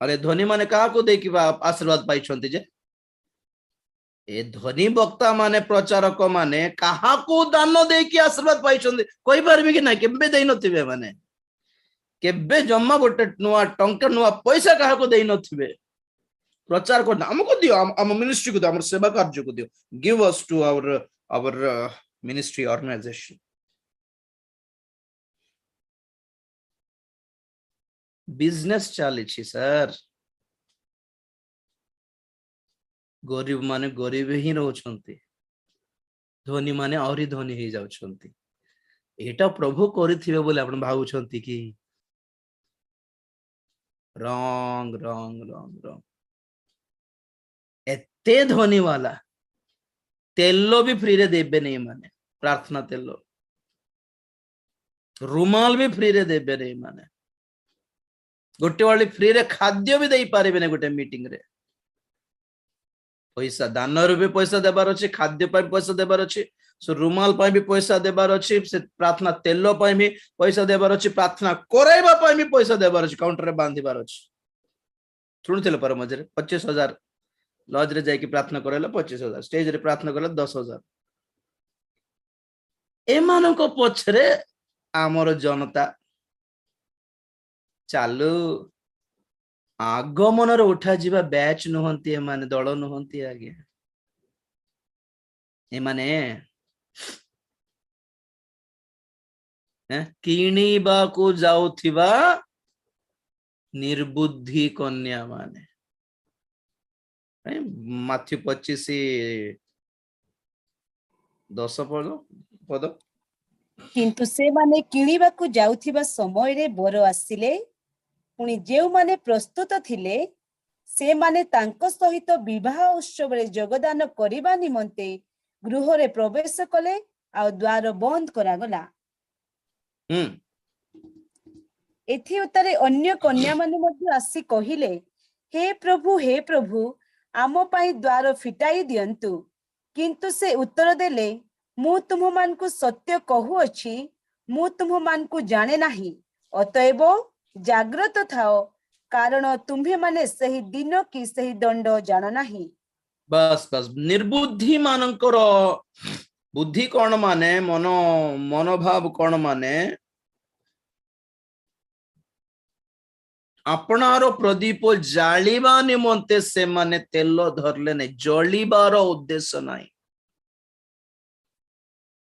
अरे धनी माने कहा को देखि आशीर्वाद पाई छंती जे? ए धनी वक्ता माने प्रचारक माने कहा को दान दे कि आशीर्वाद पाई छंती कोई परबे कि ना? केबे देई नथिबे, माने केबे जम्मा गोटे नुआ टंका नुआ पैसा कहा को देई नथिबे। प्रचार करना हमको दियो, हम मिनिस्ट्री को दियो, हमर सेवा कार्य को दियो, give us to our ministry organisation. Business चली सर, गरीब माने गरीब ही रहउछंती, धनी माने और धनी ही जाउछंती। एटा प्रभु करिथिबे बोले आपण भाउछंती कि? रंग रंग रंग रंग। एते धनी वाला तेलो भी फ्री रे देबे नहीं, माने प्रार्थना तेलो रुमाल भी फ्री रे देबे नहीं, माने गोटे वाली फ्री रे खाद्य भी दे पारे गोटे मीटिंग रे। पैसा दान रे भी पैसा देबार अछि, खाद्य पर पैसा देबार अछि, सो रुमाल पर भी पैसा देबार अछि, से प्रार्थना तेलो पर भी पैसा देबार अछि, प्रार्थना कराइबा पर भी पैसा देबार अछि, काउंटर रे बांधिबार अछि। सुनिथिले पर मझरे 25,000 लॉज रे जाई कि प्रार्थना करैला 25,000, स्टेज रे प्रार्थना करला 10,000। ए मानको पछरे आमर जनता चालू आगमन उठा जीवा बैच नुहंती, माने दल नुहंती आगे। ए माने किणीबा को जाउथिबा निर्बुद्धि कन्या माने। माथ्यू 25:10 पद। किंतु से माने किणीबा को जाउथिबा समय रे बर आसिले, पुणी जे माने प्रस्तुत थिले से माने तांको सहित विवाह उत्सव रे योगदान करिबा निमंते गृह रे प्रवेश कले आ द्वार बंद करा गला। एथि उतारे अन्य कन्या माने मध्ये आसी कहिले, हे प्रभु आम पाई द्वार फिटाई दियंतु। किंतु से उत्तर देले, मु तुम मान को सत्य कहू अछि, मु तुम मान को जाने नाही, अतएव जाग्रत थाओ, कारण तुम्हे माने सही दिन की सही दंड जान नाही। बस बस निर्बुद्धि मानकर बुद्धि कौन माने, मनोभाव कौन माने, अपनार प्रदीप जालिबा निमंते से माने तेल धरले नहीं, जलिबार उद्देश्य नहीं।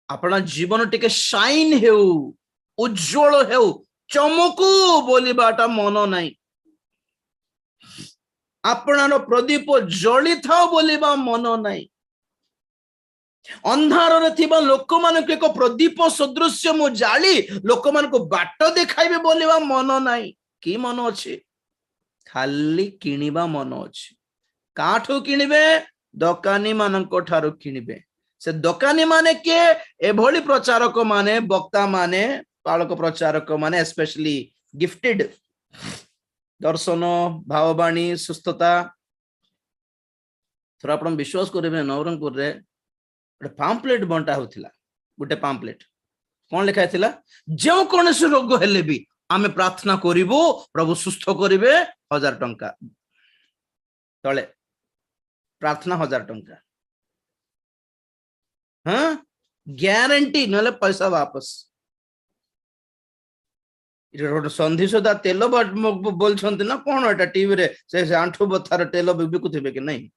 अपना जीवन टिके शाइन हेउ, उज्जवल हेउ, चमकू बोलिबाटा मन नहीं। अपनार प्रदीप जली थाओ बोलिबा मन नहीं। अंधार रे थिबा लोक मानक एक प्रदीप सदृश्य मु जाली लोक मानक बाट देखाइबे बोलिबा मन नहीं। की मन अछि? खाली किनिबा मन अछि। काठू किनिबे? दकानी मानक ठारू किनिबे। से दकानी माने के? एभली प्रचारक माने, वक्ता माने, पालक प्रचारक माने, स्पेशली गिफ्टेड दर्शन, भाववाणी, सुस्थता। थोड़ा आपण विश्वास करिबे नवरंगपुर रे गोटे पाम्पलेट बंटा होथिला। गोटे पाम्पलेट कौन लिखा थिला? जो कौनसी रोग हेले भी आमे प्रार्थना करिबो, प्रभु सुस्थ करिबे, 1000 टंका तले प्रार्थना 1000 टंका। हाँ ग्यारंटी नले पैसा वापस संधि सुधा तेल बोलछंती ना कौन एटा टीवी रे से आंठू बथार तेल बिकुथिबे कि नहीं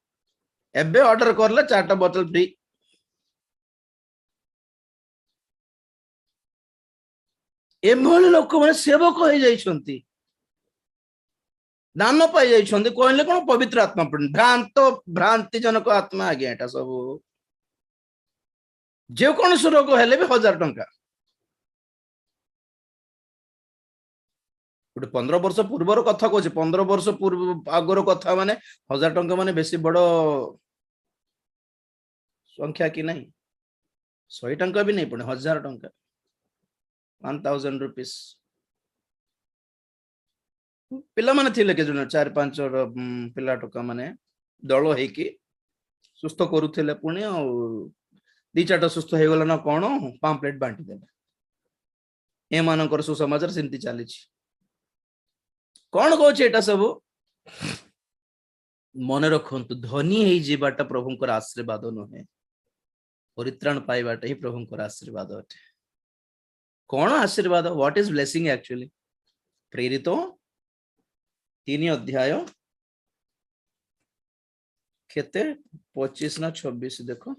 एबे ऑर्डर करले 4टा बोतल फ्री एभली लोक मैंने सेवक हो जाइछंती दान पाई जाइछंती कहले कोन पवित्र आत्मा भ्रांति जनक आत्मा आगे एटा सब जे कोन रोग हेले भी 1000 टंका गोटे 15 वर्ष पूर्वर कथा कहूँ 15 वर्ष पूर्व आगर कथा माने 1000 टंका माने बेसी बड़ संख्या कि नहीं 100 टंका भी नहीं पड़े 1000 टंका 1000 रुपीस पिला माने थिले के जन 4-5 पिला टका माने दल हेकी सुस्थ करूथिले पुणी आ 2-4टा सुस्थ हे गला ना कोन पाम्पलेट बांटी देले ए मानकर सुसमाचार सिंती चली कौन कहूँ एटा सब मन रखु धनी ही जीवाटा प्रभुंकर आशीर्वाद नुहे परित्राण पाइबाटा ही प्रभुंकर आशीर्वाद अटे कौन आशीर्वाद व्हाट इज ब्लेसिंग एक्चुअली प्रेरित 3 अध्याय केते 25 ना 26 देखो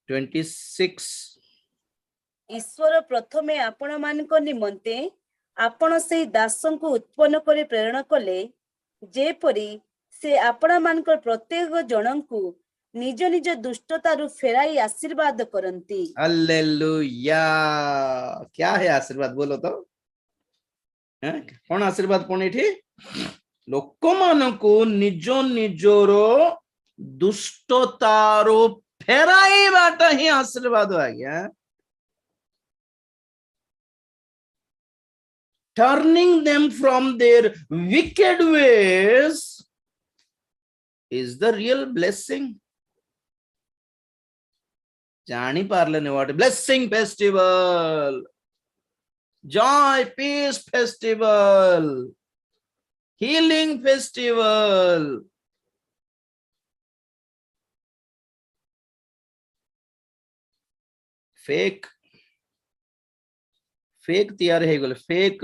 26 ईश्वर प्रथमे आपण मानक निमंते आपण से दासों को उत्पन्न करे प्रेरणा कले जेपरी से आपण मानक प्रत्येक जनन को निज निज दुष्टतारु फेराई आशीर्वाद करंती हालेलुया क्या है आशीर्वाद बोलो तो कौन आशीर्वाद पुणी थी लोक मान को निज निजर दुष्टतारु फेराई बाटा ही आशीर्वाद आ गया turning them from their wicked ways is the real blessing जानी पारले ने what blessing festival joy peace festival healing festival fake fake तैयारी है गले फेक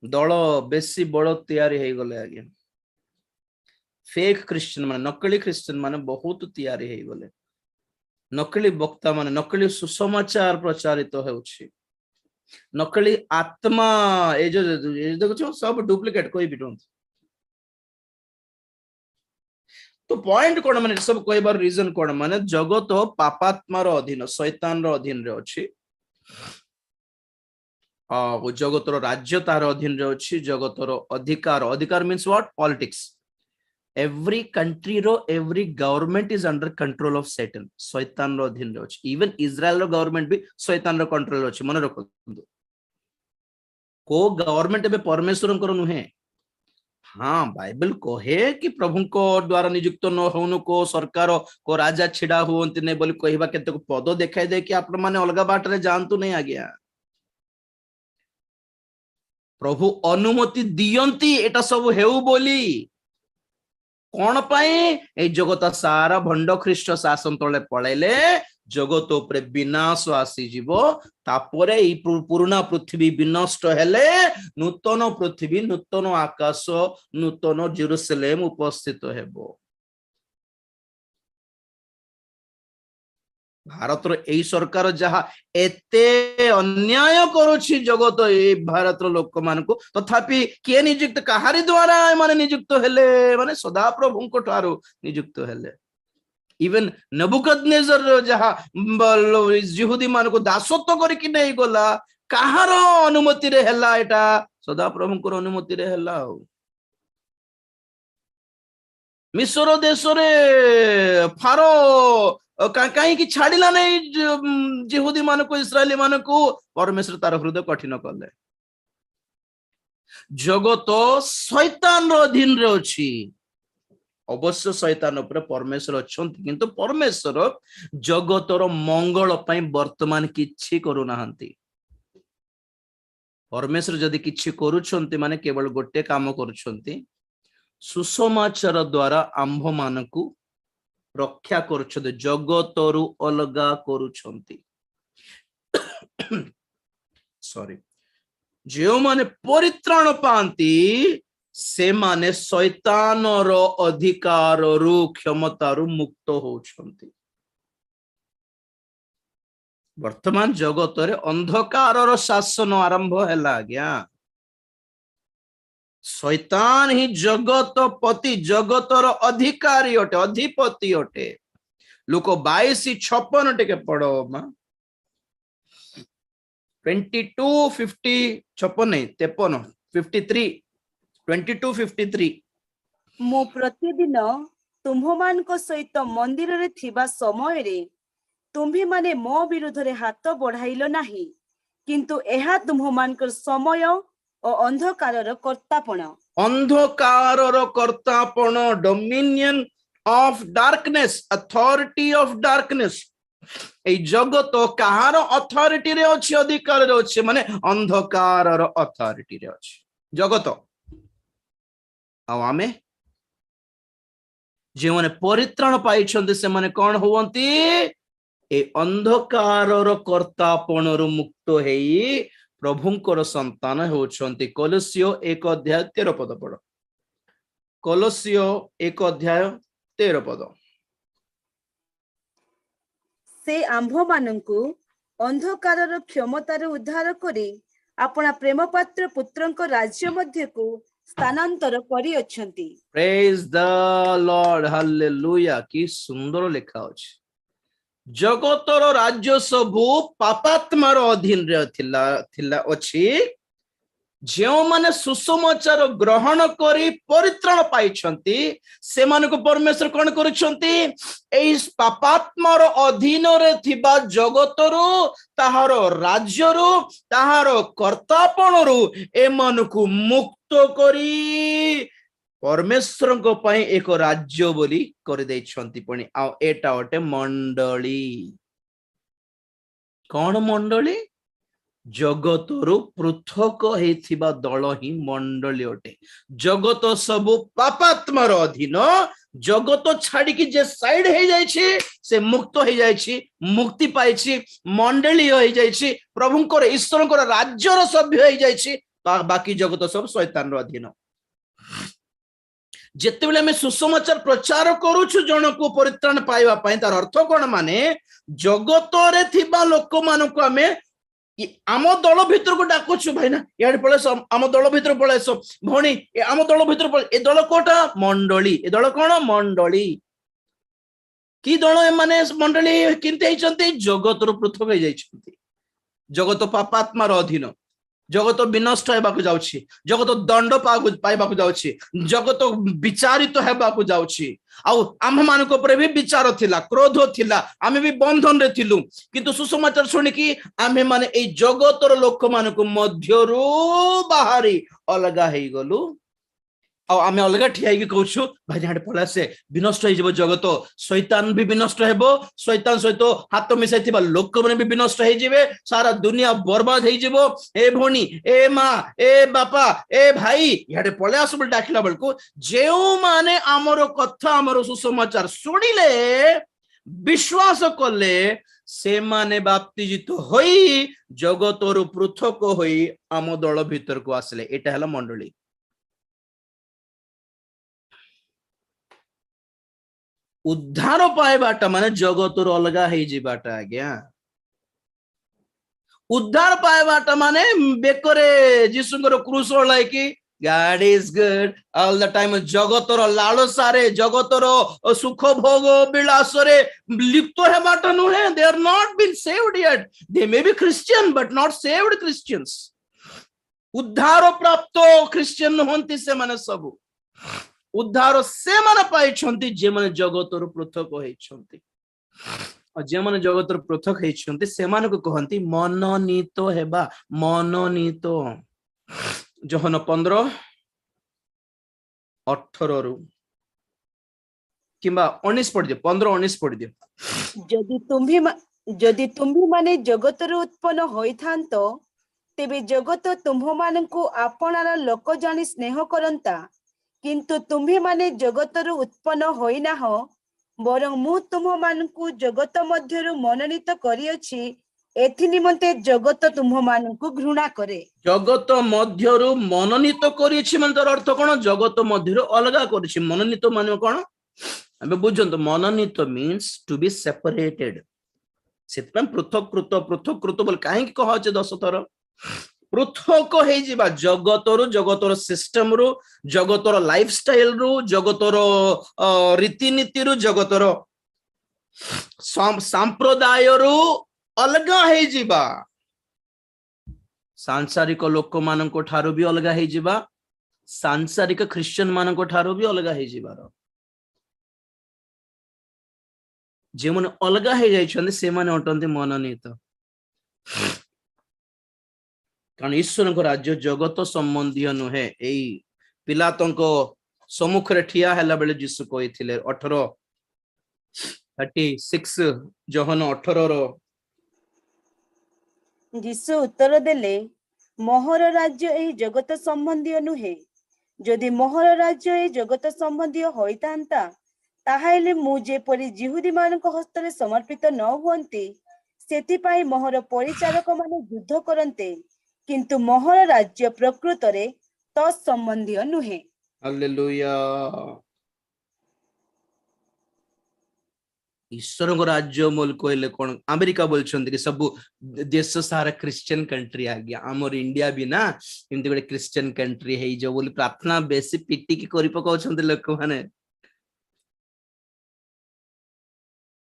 दल बेसी बड़ तैयारी है गले आगे फेक क्रिश्चियन माने नकली क्रिश्चियन माने बहुत तैयारी है गले नकली वक्ता माने नकली सुसमाचार प्रचारित होउछि नकली आत्मा ए जो देखो सब डुप्लीकेट कोई भी डोंट तो पॉइंट कोन माने सब कहबार रीजन कोन माने जगत पापात्मार अधीन शैतान रो अधीन रे अछि जगतर राज्य तार अधीन रे जगतर अधिकार अधिकार means what politics every country रो every government is under control of Satan शैतान रो अधीन रे इवन इजराइल रो गवर्नमेंट भी शैतान रो कंट्रोल रे मन रखंतु को गवर्नमेंट बे परमेश्वर को नुहे हाँ बाइबल कहे कि प्रभु को द्वारा नियुक्त न होनु को सरकार को राजा छिड़ा हुंती ने बोली कहबा केते को पद देखाई दे कि आपण माने अलगा बाट रे जानतु नहीं आ गया प्रभु अनुमति दियंती एटा सब हेउ बोली कौन पाई ए जगत सारा भंड ख्रीष्ट शासन तले पळेले जगत उपरे विनाश आसी जीवो तापरे ई पुराना पृथ्वी विनष्ट हेले नूतन पृथ्वी नूतन आकाश नूतन जेरूशलेम उपस्थित हेबो भारत रो एई सरकार जहा एते अन्याय करूछि जगत ए भारत रो लोक मान को तथापि के नियुक्त कहारी द्वारा माने नियुक्त हेले माने सदा प्रभु को ठारो नियुक्त हेले इवन नेबुकदनेजर जहा यहूदी मान को दासत्व करके नहीं गला कहार अनुमति रे हेला एटा सदा प्रभु को अनुमति रे हेला मिस्र देश रे फारो कहीं छाड़िला नहीं यहूदी मान को इस्राएली मान को परमेश्वर तार हृदय कठिन कले जगत शैतान रो अधीन रे अछि अवश्य शैतान ऊपर परमेश्वर अछंती किंतु परमेश्वर जगतर मंगल पई वर्तमान किछि करू नाहंती परमेश्वर जदि किछि करूछंती माने केवल गोटे काम करूछंती ସୁସମାଚାର ଦ୍ୱାରା ଆମ୍ଭ ମାନଙ୍କୁ ରକ୍ଷା କରୁଛନ୍ତି, ଜଗତରୁ ଅଲଗା କରୁଛନ୍ତି। ସରି, ଯେଉଁମାନେ ପରିତ୍ରାଣ ପାଆନ୍ତି ସେମାନେ ଶୈତାନର ଅଧିକାରରୁ କ୍ଷମତାରୁ ମୁକ୍ତ ହଉଛନ୍ତି। ବର୍ତ୍ତମାନ ଜଗତରେ ଅନ୍ଧକାରର ଶାସନ ଆରମ୍ଭ ହେଲା ଆଜ୍ଞା। ଶୈତାନ ହିଁ ଜଗତପତି, ଜଗତର ଅଧିକାରୀ ଅଟେ, ଅଧିପତି ଅଟେ। ଲୁକ 22:56 ଟିକେ ପଢ ମା। 22:53 ମୁଁ ପ୍ରତିଦିନ ତୁମ୍ଭମାନଙ୍କ ସହିତ ମନ୍ଦିରରେ ଥିବା ସମୟରେ ତୁମ୍ଭେମାନେ ମୋ ବିରୁଦ୍ଧରେ ହାତ ବଢାଇଲ ନାହିଁ, କିନ୍ତୁ ଏହା ତୁମ୍ଭମାନଙ୍କର ସମୟ ଓ ଅନ୍ଧକାରର କର୍ତ୍ତାପଣ। ଅନ୍ଧକାରର କର୍ତ୍ତାପଣ, dominion of darkness, authority of darkness. এই জগତ କାହାର ଅଥରିଟିରେ ଅଛି, ଅଧିକାରରେ ଅଛି? ମାନେ ଅନ୍ଧକାରର ଅଥରିଟିରେ ଅଛି ଜଗତ। ଆଉ ଆମେ ଯେଉଁମାନେ ପରିତ୍ରାଣ ପାଇଛନ୍ତି ସେମାନେ କଣ ହୁଅନ୍ତି? ଏ ଅନ୍ଧକାରର କର୍ତ୍ତାପଣରୁ ମୁକ୍ତ ହେଇ ପ୍ରଭୁଙ୍କର ସନ୍ତାନ ହେଉଛନ୍ତି। କଲୋସିଓ 1:13 ପଢ। କଲୋସିଓ 1:13। ସେ ଆମ୍ଭମାନଙ୍କୁ ଅନ୍ଧକାରର କ୍ଷମତାରୁ ଉଦ୍ଧାର କରି ଆପଣା ପ୍ରେମ ପାତ୍ର ପୁତ୍ରଙ୍କ ରାଜ୍ୟ ମଧ୍ୟକୁ ସ୍ଥାନାନ୍ତର କରିଅଛନ୍ତି। ପ୍ରେଜ୍ ଦ ଲର୍ଡ, ହାଲେଲୁୟା। କି ସୁନ୍ଦର ଲେଖା ଅଛି। ଜଗତର ରାଜ୍ୟ ସବୁ ପାପାତ୍ମାର ଅଧୀନରେ ଥିଲା ଅଛି। ଯେଉଁମାନେ ସୁସମାଚାର ଗ୍ରହଣ କରି ପରିତ୍ରାଣ ପାଇଛନ୍ତି ସେମାନଙ୍କୁ ପରମେଶ୍ୱର କଣ କରୁଛନ୍ତି? ଏଇ ପାପାତ୍ମାର ଅଧୀନରେ ଥିବା ଜଗତରୁ, ତାହାର ରାଜ୍ୟରୁ, ତାହାର କର୍ତ୍ତାପଣରୁ ଏମାନଙ୍କୁ ମୁକ୍ତ କରି ପରମେଶ୍ୱରଙ୍କ ପାଇଁ ଏକ ରାଜ୍ୟ ବୋଲି କରିଦେଇଛନ୍ତି। ପୁଣି ଆଉ ଏଟା ଗୋଟେ ମଣ୍ଡଳୀ। କଣ ମଣ୍ଡଳୀ? ଜଗତରୁ ପୃଥକ ହେଇଥିବା ଦଳ ହିଁ ମଣ୍ଡଳୀ ଅଟେ। ଜଗତ ସବୁ ପାପାତ୍ମାର ଅଧୀନ। ଜଗତ ଛାଡିକି ଯେ ସାଇଡ ହେଇଯାଇଛି ସେ ମୁକ୍ତ ହେଇଯାଇଛି, ମୁକ୍ତି ପାଇଛି, ମଣ୍ଡଳୀ ହେଇଯାଇଛି, ପ୍ରଭୁଙ୍କର ଈଶ୍ୱରଙ୍କର ରାଜ୍ୟର ସଭ୍ୟ ହେଇଯାଇଛି। ବାକି ଜଗତ ସବୁ ଶୈତାନର ଅଧୀନ। ଯେତେବେଳେ ଆମେ ସୁସମାଚାର ପ୍ରଚାର କରୁଛୁ ଜଣକୁ ପରିତ୍ରାଣ ପାଇବା ପାଇଁ, ତାର ଅର୍ଥ କଣ? ମାନେ ଜଗତରେ ଥିବା ଲୋକମାନଙ୍କୁ ଆମେ ଆମ ଦଳ ଭିତରକୁ ଡାକୁଛୁ। ଭାଇନା ଇଆଡେ ପଳେଇ ଆସ, ଆମ ଦଳ ଭିତରକୁ ପଳେଇ ଆସ। ଭଉଣୀ ଆମ ଦଳ ଭିତରକୁ ପଳେଇ। ଏ ଦଳ କୋଉଟା? ମଣ୍ଡଳୀ। ଏ ଦଳ କଣ? ମଣ୍ଡଳୀ। କି ଦଳ ଏମାନେ? ମଣ୍ଡଳୀ କେମିତି ହେଇଛନ୍ତି? ଜଗତରୁ ପୃଥକ ହେଇଯାଇଛନ୍ତି। ଜଗତ ପାପାତ୍ମାର ଅଧୀନ। ଜଗତ ବିନଷ୍ଟ ହେବାକୁ ଯାଉଛି। ଜଗତ ଦଣ୍ଡ ପାଇବାକୁ ଯାଉଛି। ଜଗତ ବିଚାରିତ ହେବାକୁ ଯାଉଛି। ଆଉ ଆମ୍ଭମାନଙ୍କ ଉପରେ ବି ବିଚାର ଥିଲା, କ୍ରୋଧ ଥିଲା, ଆମେ ବି ବନ୍ଧନରେ ଥିଲୁ। କିନ୍ତୁ ସୁସମାଚାର ଶୁଣିକି ଆମେ ମାନେ ଏଇ ଜଗତର ଲୋକମାନଙ୍କ ମଧ୍ୟରୁ ବାହାରି ଅଲଗା ହେଇଗଲୁ। ଆଉ ଆମେ ଅଲଗା ଠିଆ ହେଇକି କହୁଛୁ ଭାଇ ଝାଡେ ପଳେଇ ଆସେ, ବିନଷ୍ଟ ହେଇଯିବ ଜଗତ। ଶୈତାନ ବି ବିନଷ୍ଟ ହେବ, ଶୈତାନ ସହିତ ହାତ ମିଶାଇଥିବା ଲୋକମାନେ ବି ବିନଷ୍ଟ ହେଇଯିବେ, ସାରା ଦୁନିଆ ବର୍ବାଦ ହେଇଯିବ। ଏ ଭଉଣୀ, ଏ ମା, ଏ ବାପା, ଏ ଭାଇ ଇଆଡେ ପଳେଇ ଆସ ବୋଲି ଡାକିଲା ବେଳକୁ ଯେଉଁମାନେ ଆମର କଥା, ଆମର ସୁସମାଚାର ଶୁଣିଲେ, ବିଶ୍ୱାସ କଲେ, ସେମାନେ ବାପ୍ତିଜିତ ହୋଇ ଜଗତରୁ ପୃଥକ ହୋଇ ଆମ ଦଳ ଭିତରକୁ ଆସିଲେ। ଏଇଟା ହେଲା ମଣ୍ଡଳୀ। ଉଦ୍ଧାର ପାଇବାଟା ମାନେ ଜଗତରୁ ଅଲଗା ହେଇଯିବାଟା ଆଜ୍ଞା। ଉଦ୍ଧାର ପାଇବାଟା ମାନେ ବେକରେ ଯୀଶୁଙ୍କର କ୍ରୁଶ ଓହ୍ଲାଇକି God is good all the time ଜଗତର ଲାଳସାରେ, ଜଗତର ସୁଖ ଭୋଗ ବିଳାସରେ ଲିପ୍ତ ହେବାଟା ନୁହେଁ। They are not been saved yet. They may be Christian but not saved Christians. ଉଦ୍ଧାର ପ୍ରାପ୍ତ ଖ୍ରୀଷ୍ଟିଆନ ନୁହନ୍ତି ସେମାନେ ସବୁ। ଉଦ୍ଧାର ସେମାନେ ପାଇଛନ୍ତି ଯେଉଁମାନେ ଜଗତରୁ ପୃଥକ ହେଇଛନ୍ତି। ଆଉ ଯେଉଁମାନେ ଜଗତରୁ ପୃଥକ ହେଇଛନ୍ତି ସେମାନଙ୍କୁ କହନ୍ତି ମନୋନୀତ ହେବା। ମନୋନୀତ। ଯୋହନ 15:18 କିମ୍ବା 19 ପଢିଦିଅ। 15:19 ପଢିଦିଅ। ଯଦି ତୁମ୍ଭେମାନେ ଜଗତରୁ ଉତ୍ପନ୍ନ ହୋଇଥାନ୍ତ, ତେବେ ଜଗତ ତୁମ୍ଭମାନଙ୍କୁ ଆପଣାର ଲୋକ ଜାଣି ସ୍ନେହ କରନ୍ତା। କିନ୍ତୁ ତୁମ୍ଭେମାନେ ଜଗତରୁ ଉତ୍ପନ୍ନ ହୋଇନାହ, ବରଂ ମୁଁ ତୁମ୍ଭମାନଙ୍କୁ ଜଗତ ମଧ୍ୟରୁ ମନୋନୀତ କରିଅଛି, ଏଥି ନିମନ୍ତେ ଜଗତ ତୁମ୍ଭମାନଙ୍କୁ ଘୃଣା କରେ। ଜଗତ ମଧ୍ୟରୁ ମନୋନୀତ କରିଛି ମାନେ ତାର ଅର୍ଥ କଣ? ଜଗତ ମଧ୍ୟରୁ ଅଲଗା କରିଛି। ମନୋନୀତ ମାନେ କଣ? ଏବେ ବୁଝନ୍ତୁ, ମନୋନୀତ ମିନ୍ସ ଟୁ ବି ସେପରେଟେଡ। ସେଥିପାଇଁ ପୃଥକୃତ ବୋଲି କାହିଁକି କହାଉଛି 10 ଥର? ପୃଥକ ହେଇଯିବା ଜଗତରୁ, ଜଗତର ସିଷ୍ଟମରୁ, ଜଗତର ଲାଇଫଷ୍ଟାଇଲରୁ, ଜଗତର ରୀତିନୀତିରୁ, ଜଗତର ସମ୍ପ୍ରଦାୟରୁ ଅଲଗା ହେଇଯିବା। ସାଂସାରିକ ଲୋକମାନଙ୍କ ଠାରୁ ବି ଅଲଗା ହେଇଯିବା, ସାଂସାରିକ ଖ୍ରୀଷ୍ଟିଆନ ମାନଙ୍କ ଠାରୁ ବି ଅଲଗା ହେଇଯିବାର। ଯେଉଁମାନେ ଅଲଗା ହେଇଯାଇଛନ୍ତି ସେମାନେ ଅଟନ୍ତି ମନୋନୀତ। କାରଣ ଈଶ୍ୱରଙ୍କ ରାଜ୍ୟ ଜଗତ ସମ୍ବନ୍ଧୀୟ ନୁହେଁ। ଏଇ ପିଲାତଙ୍କ ସମ୍ମୁଖରେ ଠିଆ ହେଲା ବେଳେ ଯୀଶୁ କହିଥିଲେ 36 ଯୋହନ 18 ଯୀଶୁ ଉତ୍ତର ଦେଲେ, ମୋହର ରାଜ୍ୟ ଏହି ଜଗତ ସମ୍ବନ୍ଧୀୟ ନୁହେଁ। ଯଦି ମୋହର ରାଜ୍ୟ ଏହି ଜଗତ ସମ୍ବନ୍ଧୀୟ ହୋଇଥାନ୍ତା, ତାହେଲେ ମୁଁ ଯେପରି ଯିହୁଦୀ ମାନଙ୍କ ହସ୍ତରେ ସମର୍ପିତ ନ ହୁଅନ୍ତି, ସେଥିପାଇଁ ମୋହର ପରିଚାରକ ମାନେ ଯୁଦ୍ଧ କରନ୍ତେ। କିନ୍ତୁ ମୋହର ରାଜ୍ୟ ପ୍ରକୃତରେ ତତ୍ ସମ୍ବନ୍ଧୀୟ ନୁହେଁ। ହାଲେଲୁୟା। ଈଶ୍ୱରଙ୍କ ରାଜ୍ୟ ବୋଲି କହିଲେ କଣ? ଆମେରିକା ବୋଲଛନ୍ତି କି ସବୁ ଦେଶ ସାରା ଖ୍ରୀଷ୍ଟିଆନ କଣ୍ଟ୍ରି। ଆଜ୍ଞା ଆମର ଇଣ୍ଡିଆ ବି ନା ଏମିତି ଗୋଟେ ଖ୍ରୀଷ୍ଟିଆନ କଣ୍ଟ୍ରି ହେଇଯାଉ ବୋଲି ପ୍ରାର୍ଥନା ବେଶୀ ପିଟିକି କରି ପକାଉଛନ୍ତି ଲୋକମାନେ।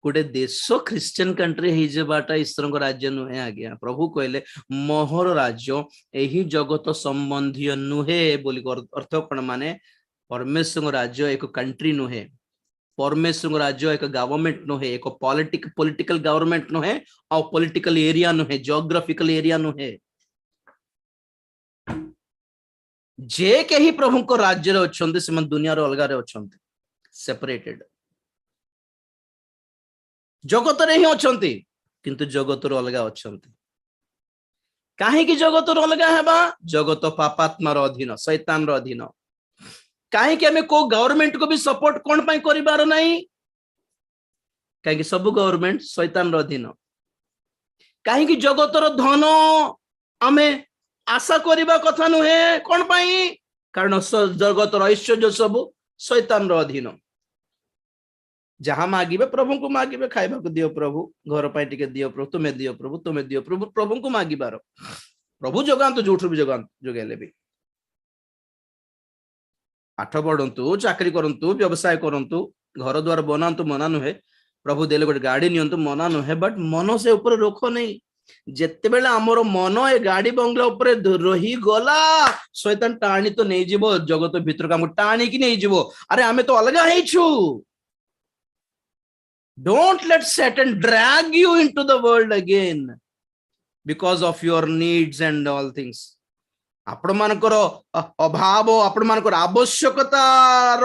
ଗୋଟେ ଦେଶ ଖ୍ରୀଷ୍ଟିଆନ କଣ୍ଟ୍ରି ହେଇଯିବାଟା ଈଶ୍ୱରଙ୍କ ରାଜ୍ୟ ନୁହେଁ ଆଜ୍ଞା। ପ୍ରଭୁ କହିଲେ ମୋହର ରାଜ୍ୟ ଏହି ଜଗତ ସମ୍ବନ୍ଧୀୟ ନୁହେଁ ବୋଲି ଅର୍ଥ କଣ? ମାନେ ପରମେଶ୍ୱରଙ୍କ ରାଜ୍ୟ ଏକ କଣ୍ଟ୍ରି ନୁହେଁ, ପରମେଶ୍ୱରଙ୍କ ରାଜ୍ୟ ଏକ ଗଭର୍ଣ୍ଣମେଣ୍ଟ ନୁହେଁ, ଏକ ପଲିଟିକାଲ ଗଭର୍ଣ୍ଣମେଣ୍ଟ ନୁହେଁ, ଆଉ ପଲିଟିକାଲ ଏରିଆ ନୁହେଁ, ଜିଓଗ୍ରାଫିକାଲ ଏରିଆ ନୁହେଁ। ଯେ କେହି ପ୍ରଭୁଙ୍କ ରାଜ୍ୟରେ ଅଛନ୍ତି ସେମାନେ ଦୁନିଆର ଅଲଗାରେ ଅଛନ୍ତି, ସେପରେଟେଡ। ଜଗତରେ ହିଁ ଅଛନ୍ତି କିନ୍ତୁ ଜଗତରୁ ଅଲଗା ଅଛନ୍ତି। କାହିଁକି ଜଗତରୁ ଅଲଗା ହେବା? ଜଗତ ପାପାତ୍ମାର ଅଧୀନ, ଶୈତାନର ଅଧୀନ। କାହିଁକି ଆମେ କୋଉ ଗଭର୍ଣ୍ଣମେଣ୍ଟ କୁ ବି ସପୋର୍ଟ କଣ ପାଇଁ କରିବାର ନାହିଁ? କାହିଁକି ସବୁ ଗଭର୍ଣ୍ଣମେଣ୍ଟ ଶୈତାନର ଅଧୀନ। କାହିଁକି ଜଗତର ଧନ ଆମେ ଆଶା କରିବା କଥା ନୁହେଁ? କଣ ପାଇଁ? କାରଣ ଜଗତର ଐଶ୍ୱର୍ଯ୍ୟ ସବୁ ଶୈତାନର ଅଧୀନ। ଯାହା ମାଗିବେ ପ୍ରଭୁଙ୍କୁ ମାଗିବେ, ଖାଇବାକୁ ଦିଅ ପ୍ରଭୁ, ଘର ପାଇଁ ଟିକେ ଦିଅ ପ୍ରଭୁ, ତୁମେ ଦିଅ ପ୍ରଭୁ, ତୁମେ ଦିଅ ପ୍ରଭୁ, ପ୍ରଭୁଙ୍କୁ ମାଗିବାର। ପ୍ରଭୁ ଯୋଗାନ୍ତୁ, ଯୋଉଠୁ ବି ଯୋଗାଇଲେ ବି। ପାଠ ପଢନ୍ତୁ, ଚାକିରି କରନ୍ତୁ, ବ୍ୟବସାୟ କରନ୍ତୁ, ଘର ଦ୍ୱାର ବନାନ୍ତୁ, ମନା ନୁହେଁ। ପ୍ରଭୁ ଦେଲେ ଗୋଟେ ଗାଡି ନିଅନ୍ତୁ, ମନା ନୁହେଁ। ବଟ୍ ମନ ସେ ଉପରେ ରୋକ ନେଇ। ଯେତେବେଳେ ଆମର ମନ ଏ ଗାଡି ବଙ୍ଗଲା ଉପରେ ରହିଗଲା, ଶୈତାନ ଟାଣି ତ ନେଇଯିବ ଜଗତ ଭିତରକୁ, ଆମକୁ ଟାଣିକି ନେଇଯିବ। ଆରେ ଆମେ ତ ଅଲଗା ହେଇଛୁ। Don't let Satan drag you into the world again because of your needs and all things. ଆପଣ ମାନଙ୍କର ଅଭାବ, ଆପଣ ମାନଙ୍କର ଆବଶ୍ୟକତାର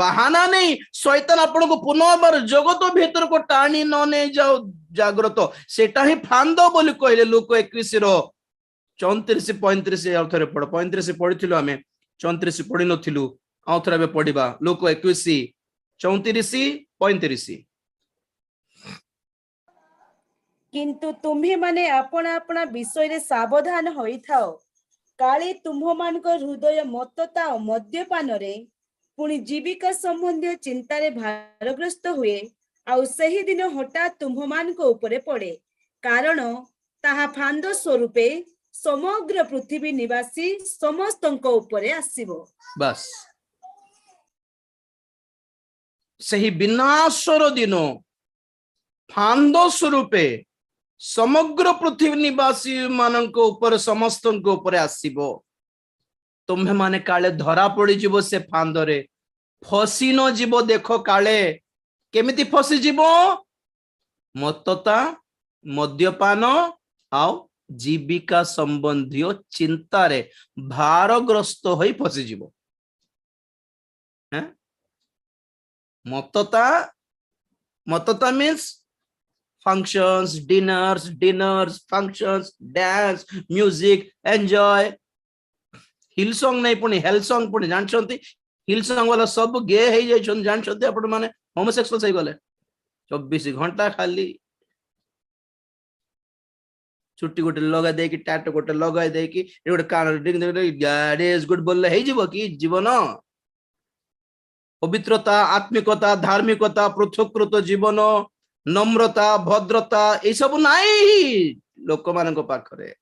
ବାହାନା ନେଇ ଶୈତାନ ଆପଣଙ୍କୁ ପୁନର୍ବାର ଜଗତ ଭିତରକୁ ଟାଣି ନ ନେଇ ଯାଉ। ଜାଗ୍ରତ, ସେଟା ହିଁ ଫାନ୍ଦ ବୋଲି କହିଲେ ଲୁକ 21:34-35। ଆଉ ଥରେ ପଢ। 35 ପଢିଥିଲୁ ଆମେ, 34 ପଢି ନଥିଲୁ। ଆଉ ଥରେ ଏବେ ପଢିବା ଲୁକ 21:34-35। କିନ୍ତୁ ତୁମ୍ଭେମାନେ ଆପଣା ଆପଣା ବିଷୟରେ ସାବଧାନ ହୋଇଥାଅ, କାଳେ ତୁମ୍ଭମାନଙ୍କ ହୃଦୟ ମତ୍ତତା ଓ ମଦ୍ୟପାନରେ ପୁଣି ଜୀବିକା ସମ୍ବନ୍ଧୀୟ ଚିନ୍ତାରେ ଭାରଗ୍ରସ୍ତ ହୁଏ, ଆଉ ସେହି ଦିନ ହଠାତ୍ ତୁମ୍ଭମାନଙ୍କ ଉପରେ ପଡେ, କାରଣ ତାହା ଫାନ୍ଦ ସ୍ୱରୂପେ ସମଗ୍ର ପୃଥିବୀ ନିବାସୀ ସମସ୍ତଙ୍କ ଉପରେ ଆସିବ। ବାସ୍, ସେହି ବିନାଶର ଦିନ ଫାନ୍ଦ ସ୍ୱରୂପେ ସମଗ୍ର ପୃଥିବୀ ନିବାସୀ ମାନଙ୍କ ଉପରେ, ସମସ୍ତଙ୍କ ଉପରେ ଆସିବ। ତୁମ୍ଭେ ମାନେ କାଳେ ଧରା ପଡିଯିବ ସେ ଫାନ୍ଦରେ, ଫସି ନ ଯିବ। ଦେଖ କାଳେ କେମିତି ଫସିଯିବ? ମତ୍ତତା, ମଦ୍ୟପାନ ଆଉ ଜୀବିକା ସମ୍ବନ୍ଧୀୟ ଚିନ୍ତାରେ ଭାରଗ୍ରସ୍ତ ହୋଇ ଫସିଯିବ। ମତ୍ତତା means functions, dinners, functions, dance, music, enjoy. हिल सॉन्ग नहीं पुणी हेल सॉन्ग पुणी जानछंती हिल सॉन्ग वाला सब गे हे जाइछन जानछंती आपण माने होमोसेक्सुअल सही गले 24 घंटा खाली छुट्टी गोटे लगा दे कि टैटो गोटे लगा दे कि गोटे कान डिंग गॉड इज गुड बोलले हे जीवो कि जीवन पवित्रता आत्मिकता धार्मिकता पृथककृत जीवन नम्रता भद्रता ये सब नाई लोक मान पाखरे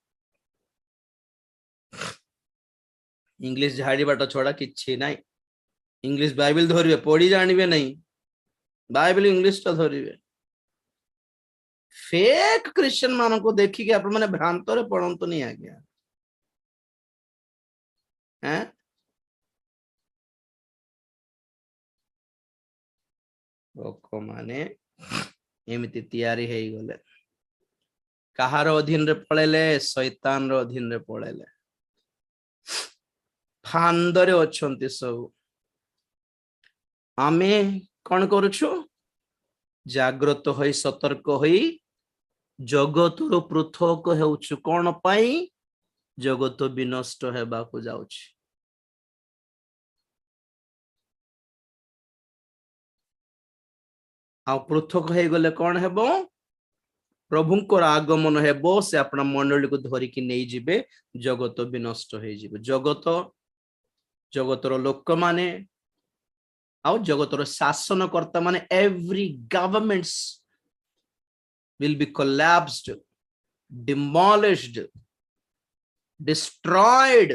इंग्लिश झाड़ीबाट छड़ा किछि नाई इंग्लिश बाइबल धरिबे पढ़ी जानिबे नहीं बाइबल इंग्लिश तो धरिबे फेक क्रिश्चियन मान को देखी के आपण माने भ्रांत रे पड़ंतु नहीं आ गया हैं लोक माने एमिति तैयारी हे गले कहार अधीन रे पळेले शैतान रो अधीन रे पळेले फांदरे अछंती सब आमे कौन करुछु जागृत होई सतर्क होई जगत रो पृथक हेउछु कोन पाई जगत विनष्ट हेबा को जाउछि आ पृथक हे गले कोन हेबो प्रभुंकर आगमन हेबो से अपना मंडली को धरि कि नै जिबे जगत विनष्ट हे जिबे जगतर लोक माने आउ जगतर शासन कर्ता माने every governments will be collapsed demolished destroyed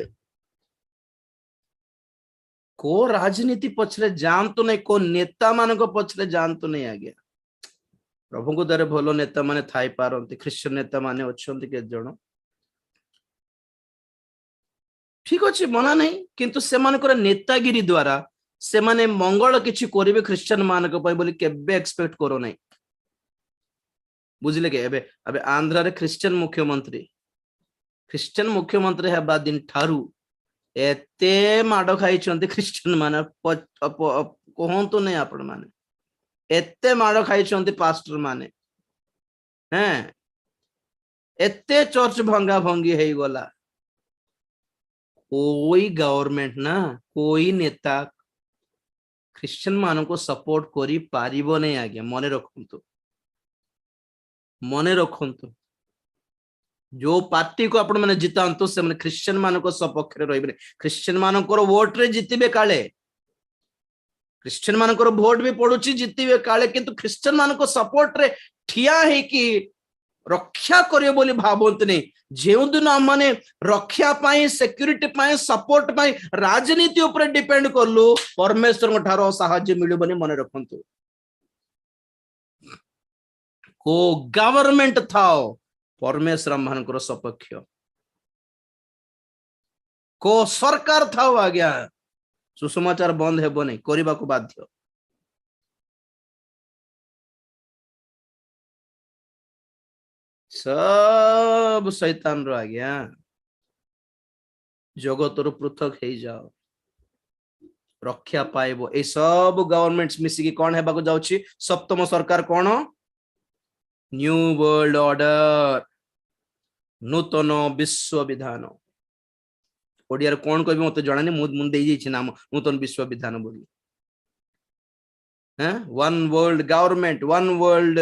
को राजनीति पछरे जानतो नहीं को नेता मान को पछरे जानतो नहीं आ गया प्रभु को दरे भलो नेता माने थाई पारंती ख्रिश्चियन नेता माने अछंती के जण ठीक अछि मना नहीं किंतु से मानकर नेतागिरी द्वारा से माने मंगल किछि करिवे ख्रिश्चियन मान को पय बोली केबे एक्सपेक्ट करो नहीं बुझले के एबे अबे आंध्र रे ख्रिश्चियन मुख्यमंत्री हेबा दिन ठारू एते माडो खाई छंती ख्रिश्चियन माने कहंतु नहीं आपण माने एते माडो खाई छंती पास्टर माने हैं एते चर्च भंगा भंगी हेई गला कोई गवर्नमेंट ना कोई नेता ख्रिश्चियन मान को सपोर्ट करी पारिबो नहीं आगे मने रखंतु जो पार्टी को आपण माने जितांतु से माने ख्रिश्चियन मान को सपक्ष रे रहिबे ख्रिश्चियन मान को वोट रे जितिबे काले ख्रिश्चियन मान को वोट भी पडुची जितिबे काले किंतु ख्रिश्चियन मान को सपोर्ट रे ठिया हे कि रक्षा करियो बोली भाबंत नहीं जेउ दिन माने रक्षा पाई सिक्योरिटी पाई सपोर्ट पाई राजनीति ऊपर डिपेंड करलु परमेश्वर ठारो सहाय्य मिलबनी मने रखंतु को गवर्नमेंट थाओ परमेश्वर मानकर सपक्ष को सरकार थाओ आ गया सुसमाचार बंद हेबो नहीं करबा को बाध्य सब शैतान रो आ गया जगत रो पृथक हे जाओ रक्षा पाइबो ए सब गवर्नमेंट्स मिसी की कोन हेबा को जाउची सप्तम सरकार कोन न्यू वर्ल्ड ऑर्डर नूतन विश्व विधान ओडिया कौन कह मत जानी मुझे नाम नूतन विश्व विधान बोली one world government one world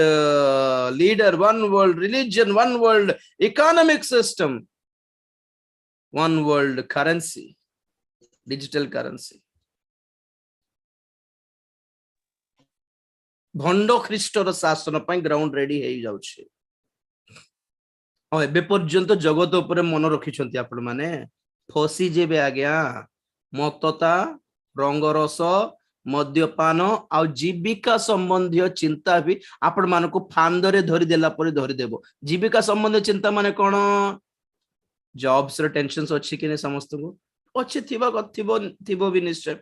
leader one world religion one world economic system one world currency digital currency भंड ख्रीष्टर शासन ग्राउंड रेडी हो जाउछे एबे पर्यंत जगत उपरे मन रखिछंती आपण माने फसी जेबे आज्ञा मतता रंगरस मद्यपान आ जीविका संबंधी चिंता भी आपण मान को फांदरे धरी देला पर धरी देबो जीविका संबंधी चिंता माने कोन जॉब्स रे टेंशन्स अछि कि ने समस्त को अछि थिबो भी निश्चय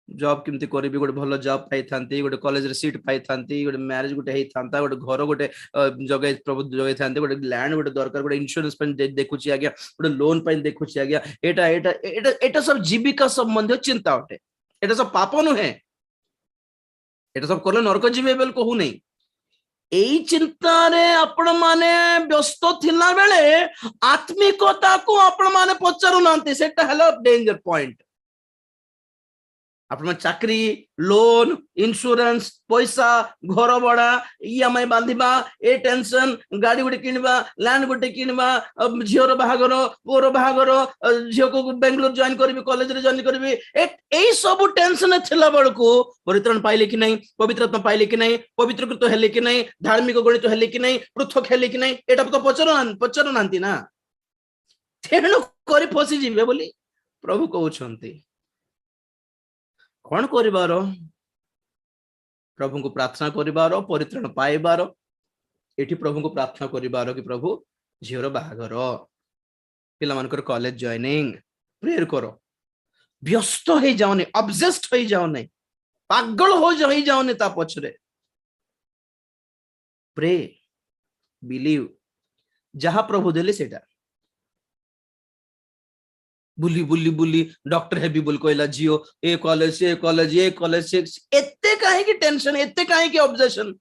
जॉब किमती करी गोटे भल जॉब पाई थांती गोटे कॉलेज रे सीट पाई थांती गोटे मैरिज गोटे हेई थांता गोटे घर गोटे जगह प्रभु जगह थांते गोटे लैंड गोटे दरकार गोटे इंश्योरेंस पे देखुची आज्ञा गोटे लोन पे देखुची आज्ञा एटा एटा एटा एटा सब जीविका संबंधी चिंता अटे एटा सब पाप नुहे एटा सब करले नरक जीवे बेल कहू नहीं एई चिंतारे आपण माने व्यस्त थिला बेले आत्मिकता को आपण माने पचारू नांती सेटा हेलो डेंजर पॉइंट आपण चाकरी लोन इंश्योरेंस पैसा घर भड़ा ईएमआई बांधिबा ए टेंशन गाड़ी गुटे किनबा लैंड गुटे किनबा झियोर बाहागर पुअर बाहागर झियो को बेंगलोर जॉइन करबी कॉलेज रे जॉइन करबी एई सब टेंशन थिला बेलको परित्राण पाइले कि नहीं पवित्रत्व पाइले कि नहीं पवित्रकृत हेले कि नहीं धार्मिक गणित हेले कि नहीं पृथक हेले कि नहीं एटा तो पचर नांती ना तेणु करी फसी जीवे बोली प्रभु कहउछंती कौन करिबार प्रभु को प्रार्थना करिबार परित्राण पाइबार एठी प्रभु को प्रार्थना करिबार कि प्रभु झीर बाहागर पिला मानकर कॉलेज जॉइनिंग प्रेयर करो व्यस्त हो जाओने ऑब्सेस्ड हो जाओने पागल हो जाओने ता पछरे प्रे बिलीव जहा प्रभु देले सेटा बुली बुली बुली डॉक्टर हेबी बोल कहला जियो ए कॉलेज एते काहे की टेंशन एते काहे की ऑब्जेक्शन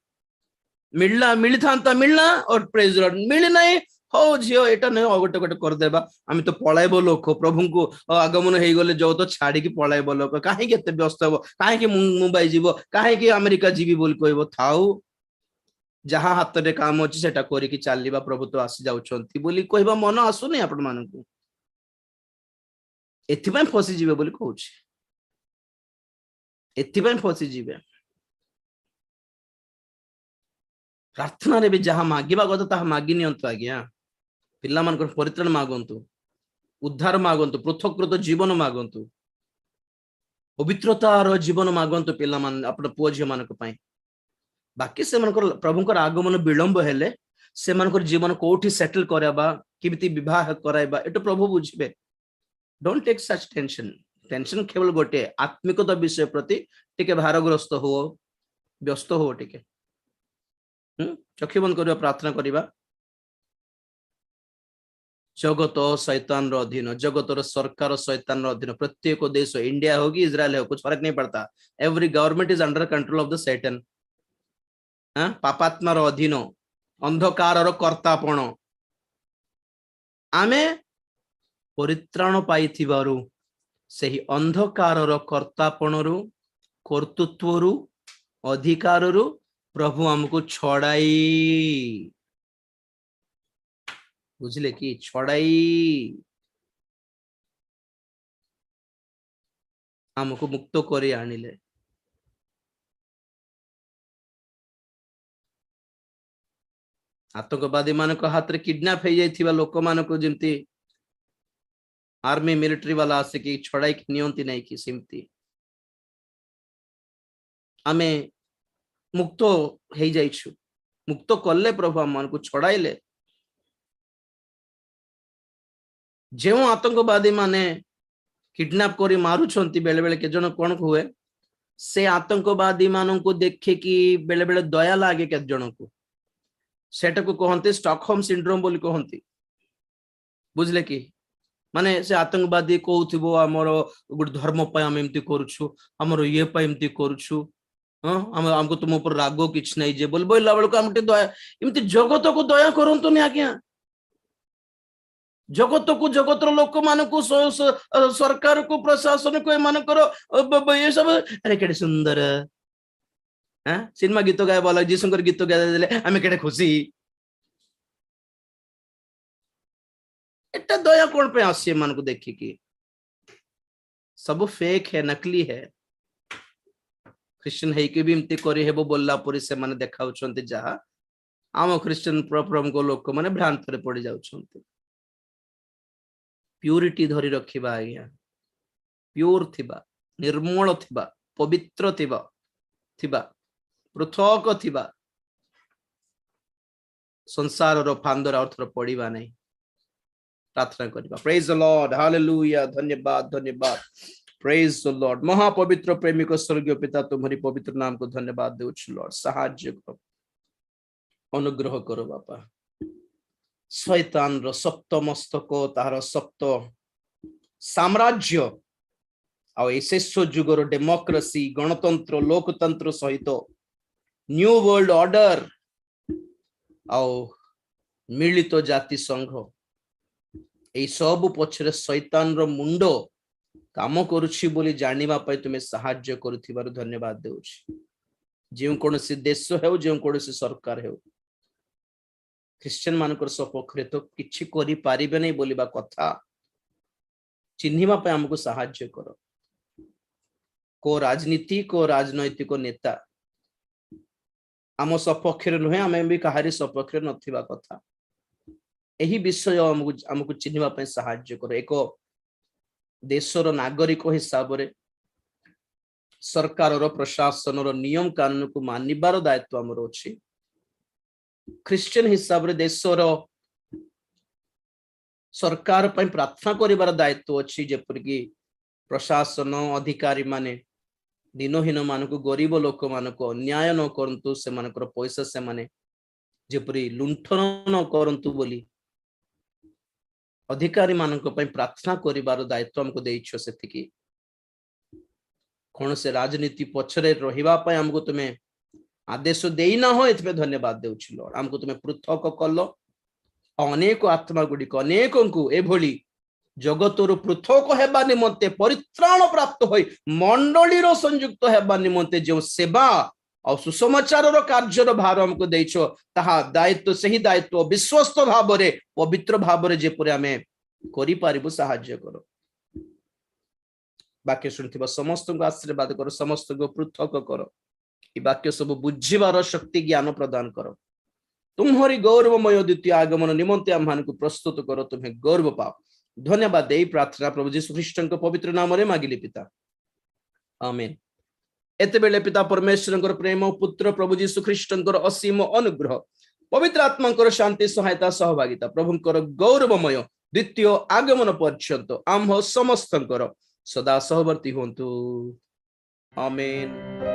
मिलना और प्रेज लॉर्ड मिल नहीं हो जियो एटा नहीं गोटे गोटे कर देबा आमी तो पळाइबो लोक प्रभु को आगमन हेई गले जो तो छाड़ी की पळाइबो लोक काहे के एते व्यस्त हो काहे की मुंबई जीवो काहे की अमेरिका जीवी बोल कहबो थाउ जहा हाथ रे काम अछि सेटा करी की चालीबा प्रभु तो आसी जाउछंती बोली कहबा मन आसुनी आपण मानकू एथिपाई फसी जीवे बोली कहूँ एथिपाई फसी जीवे प्रार्थना रे भी जहाँ मागिबा कथा ताहा मागी नियंतु आज्ञा पिला मानकर परित्राण मागंतु उद्धार मागंतु पृथकृत जीवन मागंतु पवित्रतार जीवन मागंतु पिला मान अपन पुओ झियो मानक पई बाकी से मानकर प्रभुकर आगमन विलंब हेले से मानकर जीवन कोठी सेटल कराबा किमिति विवाह कराइबा एतो प्रभु बुझिबे डोंट टेक सच टेंशन केवल गोटे आत्मिकता विषय प्रति टिके भारग्रस्त हो व्यस्त हो टिके चक्षु बंद करिवा प्रार्थना करिवा जगत शैतान रो अधीन जगतर सरकार शैतान रो अधीन प्रत्येक देश इंडिया हो कि इजराइल हो कुछ फर्क नहीं पड़ता every government is under control of the शैतान पापात्मा रो अधीन अंधकार रो कर्तापण आमे परित्राण पाइथिबारु सेही अंधकारर कर्तापणरु कर्तृत्वरु अधिकाररु प्रभु हमको छड़ाई बुझले कि छड़ाई हमको मुक्त करी आनिले आतंकवादी मान हाथ रे किडनैप हो जाइथिबा लोक मानको जेमती आर्मी मिलिटरी वाला आसिकी छड़ाई की नियंती नहीं की सिमती आमे मुक्त हो जाइछु मुक्त कले प्रभु हम को छड़ाइले जो आतंकवादी माने किडनैप करी मारुछंती बेले बेले के जन कोन हुए से आतंकवादी मानन को देखे कि बेले बेले दया लागे के जन को सेटा को कहंते स्टॉकहोम सिंड्रोम बोली कहंती बुझले कि माने से आतंकवादी कहउथिबो हमर गुड धर्म पय हम एमती करूछु हमर ये पय एमती करूछु हमको तुम ऊपर रागो किछ नहीं जे बोल बोला बेल को हमटे दया एमती जगत को दया करंतो नि आज्ञा जगतर लोक मान को सरकार को प्रशासन को मान करो ये सब अरे केडे सुंदर सिनेमा गीत गाय बोला जीशंकर गीत गाय देले हमें केडे खुशी एटा दया कौन पे आसी मान को देखी कि सब फेक है नकली है क्रिश्चियन है कि भी इमती करी हेबो बोलला परी से माने देखाउछंती जहा आम क्रिश्चियन प्रॉब्लम को लोक माने भ्रांत रे पड़ी जाउछंती प्यूरिटी धरी रखिबा आज्ञा प्योर थिबा निर्मल थिबा पवित्र थिबा पृथक थिबा संसार रो फांदर अर्थ रो पड़ीबा नहीं प्रार्थना करिबा प्रेज द लॉर्ड हालेलुया धन्यवाद प्रेज द लॉर्ड महापवित्र प्रेमिक स्वर्गीय पिता तुम्हारी पवित्र नाम को धन्यवाद देउछु लॉर्ड सहाय्य करो अनुग्रह करो बापा शैतान रो सप्त मस्तक तार सप्त साम्राज्य आ शेष जुगर डेमोक्रेसी गणतंत्र लोकतंत्र सहित न्यू वर्ल्ड ऑर्डर ଆଉ ମିଳିତ ଜାତି ସଂଘ ଏଇ ସବୁ ପଛରେ ଶୈତାନର ମୁଣ୍ଡ କାମ କରୁଛି ବୋଲି ଜାଣିବା ପାଇଁ ତୁମେ ସାହାଯ୍ୟ କରୁଥିବାରୁ ଧନ୍ୟବାଦ ଦେଉଛି। ଯେଉଁ କୌଣସି ଦେଶ ହେଉ, ଯେଉଁ କୌଣସି ସରକାର ହେଉ, ଖ୍ରୀଷ୍ଟିଆନ ମାନଙ୍କର ସପକ୍ଷରେ ତ କିଛି କରିପାରିବେ ନାହିଁ ବୋଲିବା କଥା ଚିହ୍ନିବା ପାଇଁ ଆମକୁ ସାହାଯ୍ୟ କର। କୋ ରାଜନୀତି, କୋ ରାଜନୈତିକ ନେତା ଆମ ସପକ୍ଷରେ ନୁହେଁ, ଆମେ ବି କାହାରି ସପକ୍ଷରେ ନଥିବା କଥା। ଏହି ବିଷୟ ଆମକୁ ଚିହ୍ନିବା ପାଇଁ ସାହାଯ୍ୟ କର। ଏକ ଦେଶର ନାଗରିକ ହିସାବରେ ସରକାରର, ପ୍ରଶାସନର ନିୟମ କାନୁନକୁ ମାନିବାର ଦାୟିତ୍ୱ ଆମର ଅଛି। ଖ୍ରୀଷ୍ଟିଆନ ହିସାବରେ ଦେଶର ସରକାର ପାଇଁ ପ୍ରାର୍ଥନା କରିବାର ଦାୟିତ୍ୱ ଅଛି, ଯେପରିକି ପ୍ରଶାସନ ଅଧିକାରୀ ମାନେ ଦିନହୀନ ମାନଙ୍କୁ, ଗରିବ ଲୋକମାନଙ୍କୁ ଅନ୍ୟାୟ ନ କରନ୍ତୁ, ସେମାନଙ୍କର ପଇସା ସେମାନେ ଯେପରି ଲୁଣ୍ଠନ ନ କରନ୍ତୁ ବୋଲି ଅଧିକାରୀ ମାନଙ୍କ ପାଇଁ ପ୍ରାର୍ଥନା କରିବାର ଦାୟିତ୍ୱ ଆମକୁ ଦେଇଛ। ସେତିକି କୌଣସି ରାଜନୀତି ପଛରେ ରହିବା ପାଇଁ ଆମକୁ ତୁମେ ଆଦେଶ ଦେଇନାହ, ଏଥିପାଇଁ ଧନ୍ୟବାଦ ଦେଉଛି ଲର୍ଡ। ଆମକୁ ତୁମେ ପୃଥକ କଲ, ଅନେକ ଆତ୍ମା ଗୁଡିକ ଅନେକଙ୍କୁ ଏଭଳି ଜଗତରୁ ପୃଥକ ହେବା ନିମନ୍ତେ, ପରିତ୍ରାଣ ପ୍ରାପ୍ତ ହୋଇ ମଣ୍ଡଳୀର ସଂଯୁକ୍ତ ହେବା ନିମନ୍ତେ ଯେଉଁ ସେବା ଆଉ ସୁସମାଚାରର କାର୍ଯ୍ୟର ଭାର ଆମକୁ ଦେଇଛ, ତାହା ଦାୟିତ୍ୱ, ସେହି ଦାୟିତ୍ୱ ବିଶ୍ୱସ୍ତ ଭାବରେ, ପବିତ୍ର ଭାବରେ ଯେପରି ଆମେ କରିପାରିବୁ ସାହାଯ୍ୟ କର। ବାକ୍ୟ ଶୁଣିଥିବା ସମସ୍ତଙ୍କୁ ଆଶୀର୍ବାଦ କର, ସମସ୍ତଙ୍କୁ ପୃଥକ କର। ଏ ବାକ୍ୟ ସବୁ ବୁଝିବାର ଶକ୍ତି ଜ୍ଞାନ ପ୍ରଦାନ କର। ତୁମରି ଗୌରବମୟ ଦ୍ୱିତୀୟ ଆଗମନ ନିମନ୍ତେ ଆମମାନଙ୍କୁ ପ୍ରସ୍ତୁତ କର। ତୁମେ ଗୌରବ ପାଅ। ଧନ୍ୟବାଦ ଦେଇ ପ୍ରାର୍ଥନା ପ୍ରଭୁ ଯୀଶୁ ଖ୍ରୀଷ୍ଟଙ୍କ ପବିତ୍ର ନାମରେ ମାଗିଲି ପିତା, ଆମେନ୍। ଏତେବେଳେ ପିତା ପରମେଶ୍ୱରଙ୍କର ପ୍ରେମ, ପୁତ୍ର ପ୍ରଭୁ ଯୀଶୁ ଖ୍ରୀଷ୍ଟଙ୍କର ଅସୀମ ଅନୁଗ୍ରହ, ପବିତ୍ର ଆତ୍ମାଙ୍କର ଶାନ୍ତି, ସହାୟତା, ସହଭାଗିତା, ପ୍ରଭୁଙ୍କର ଗୌରବମୟ ଦ୍ୱିତୀୟ ଆଗମନ ପର୍ଯ୍ୟନ୍ତ ଆମ୍ଭ ସମସ୍ତଙ୍କର ସଦା ସହବର୍ତ୍ତୀ ହୁଅନ୍ତୁ। ଆମେନ୍।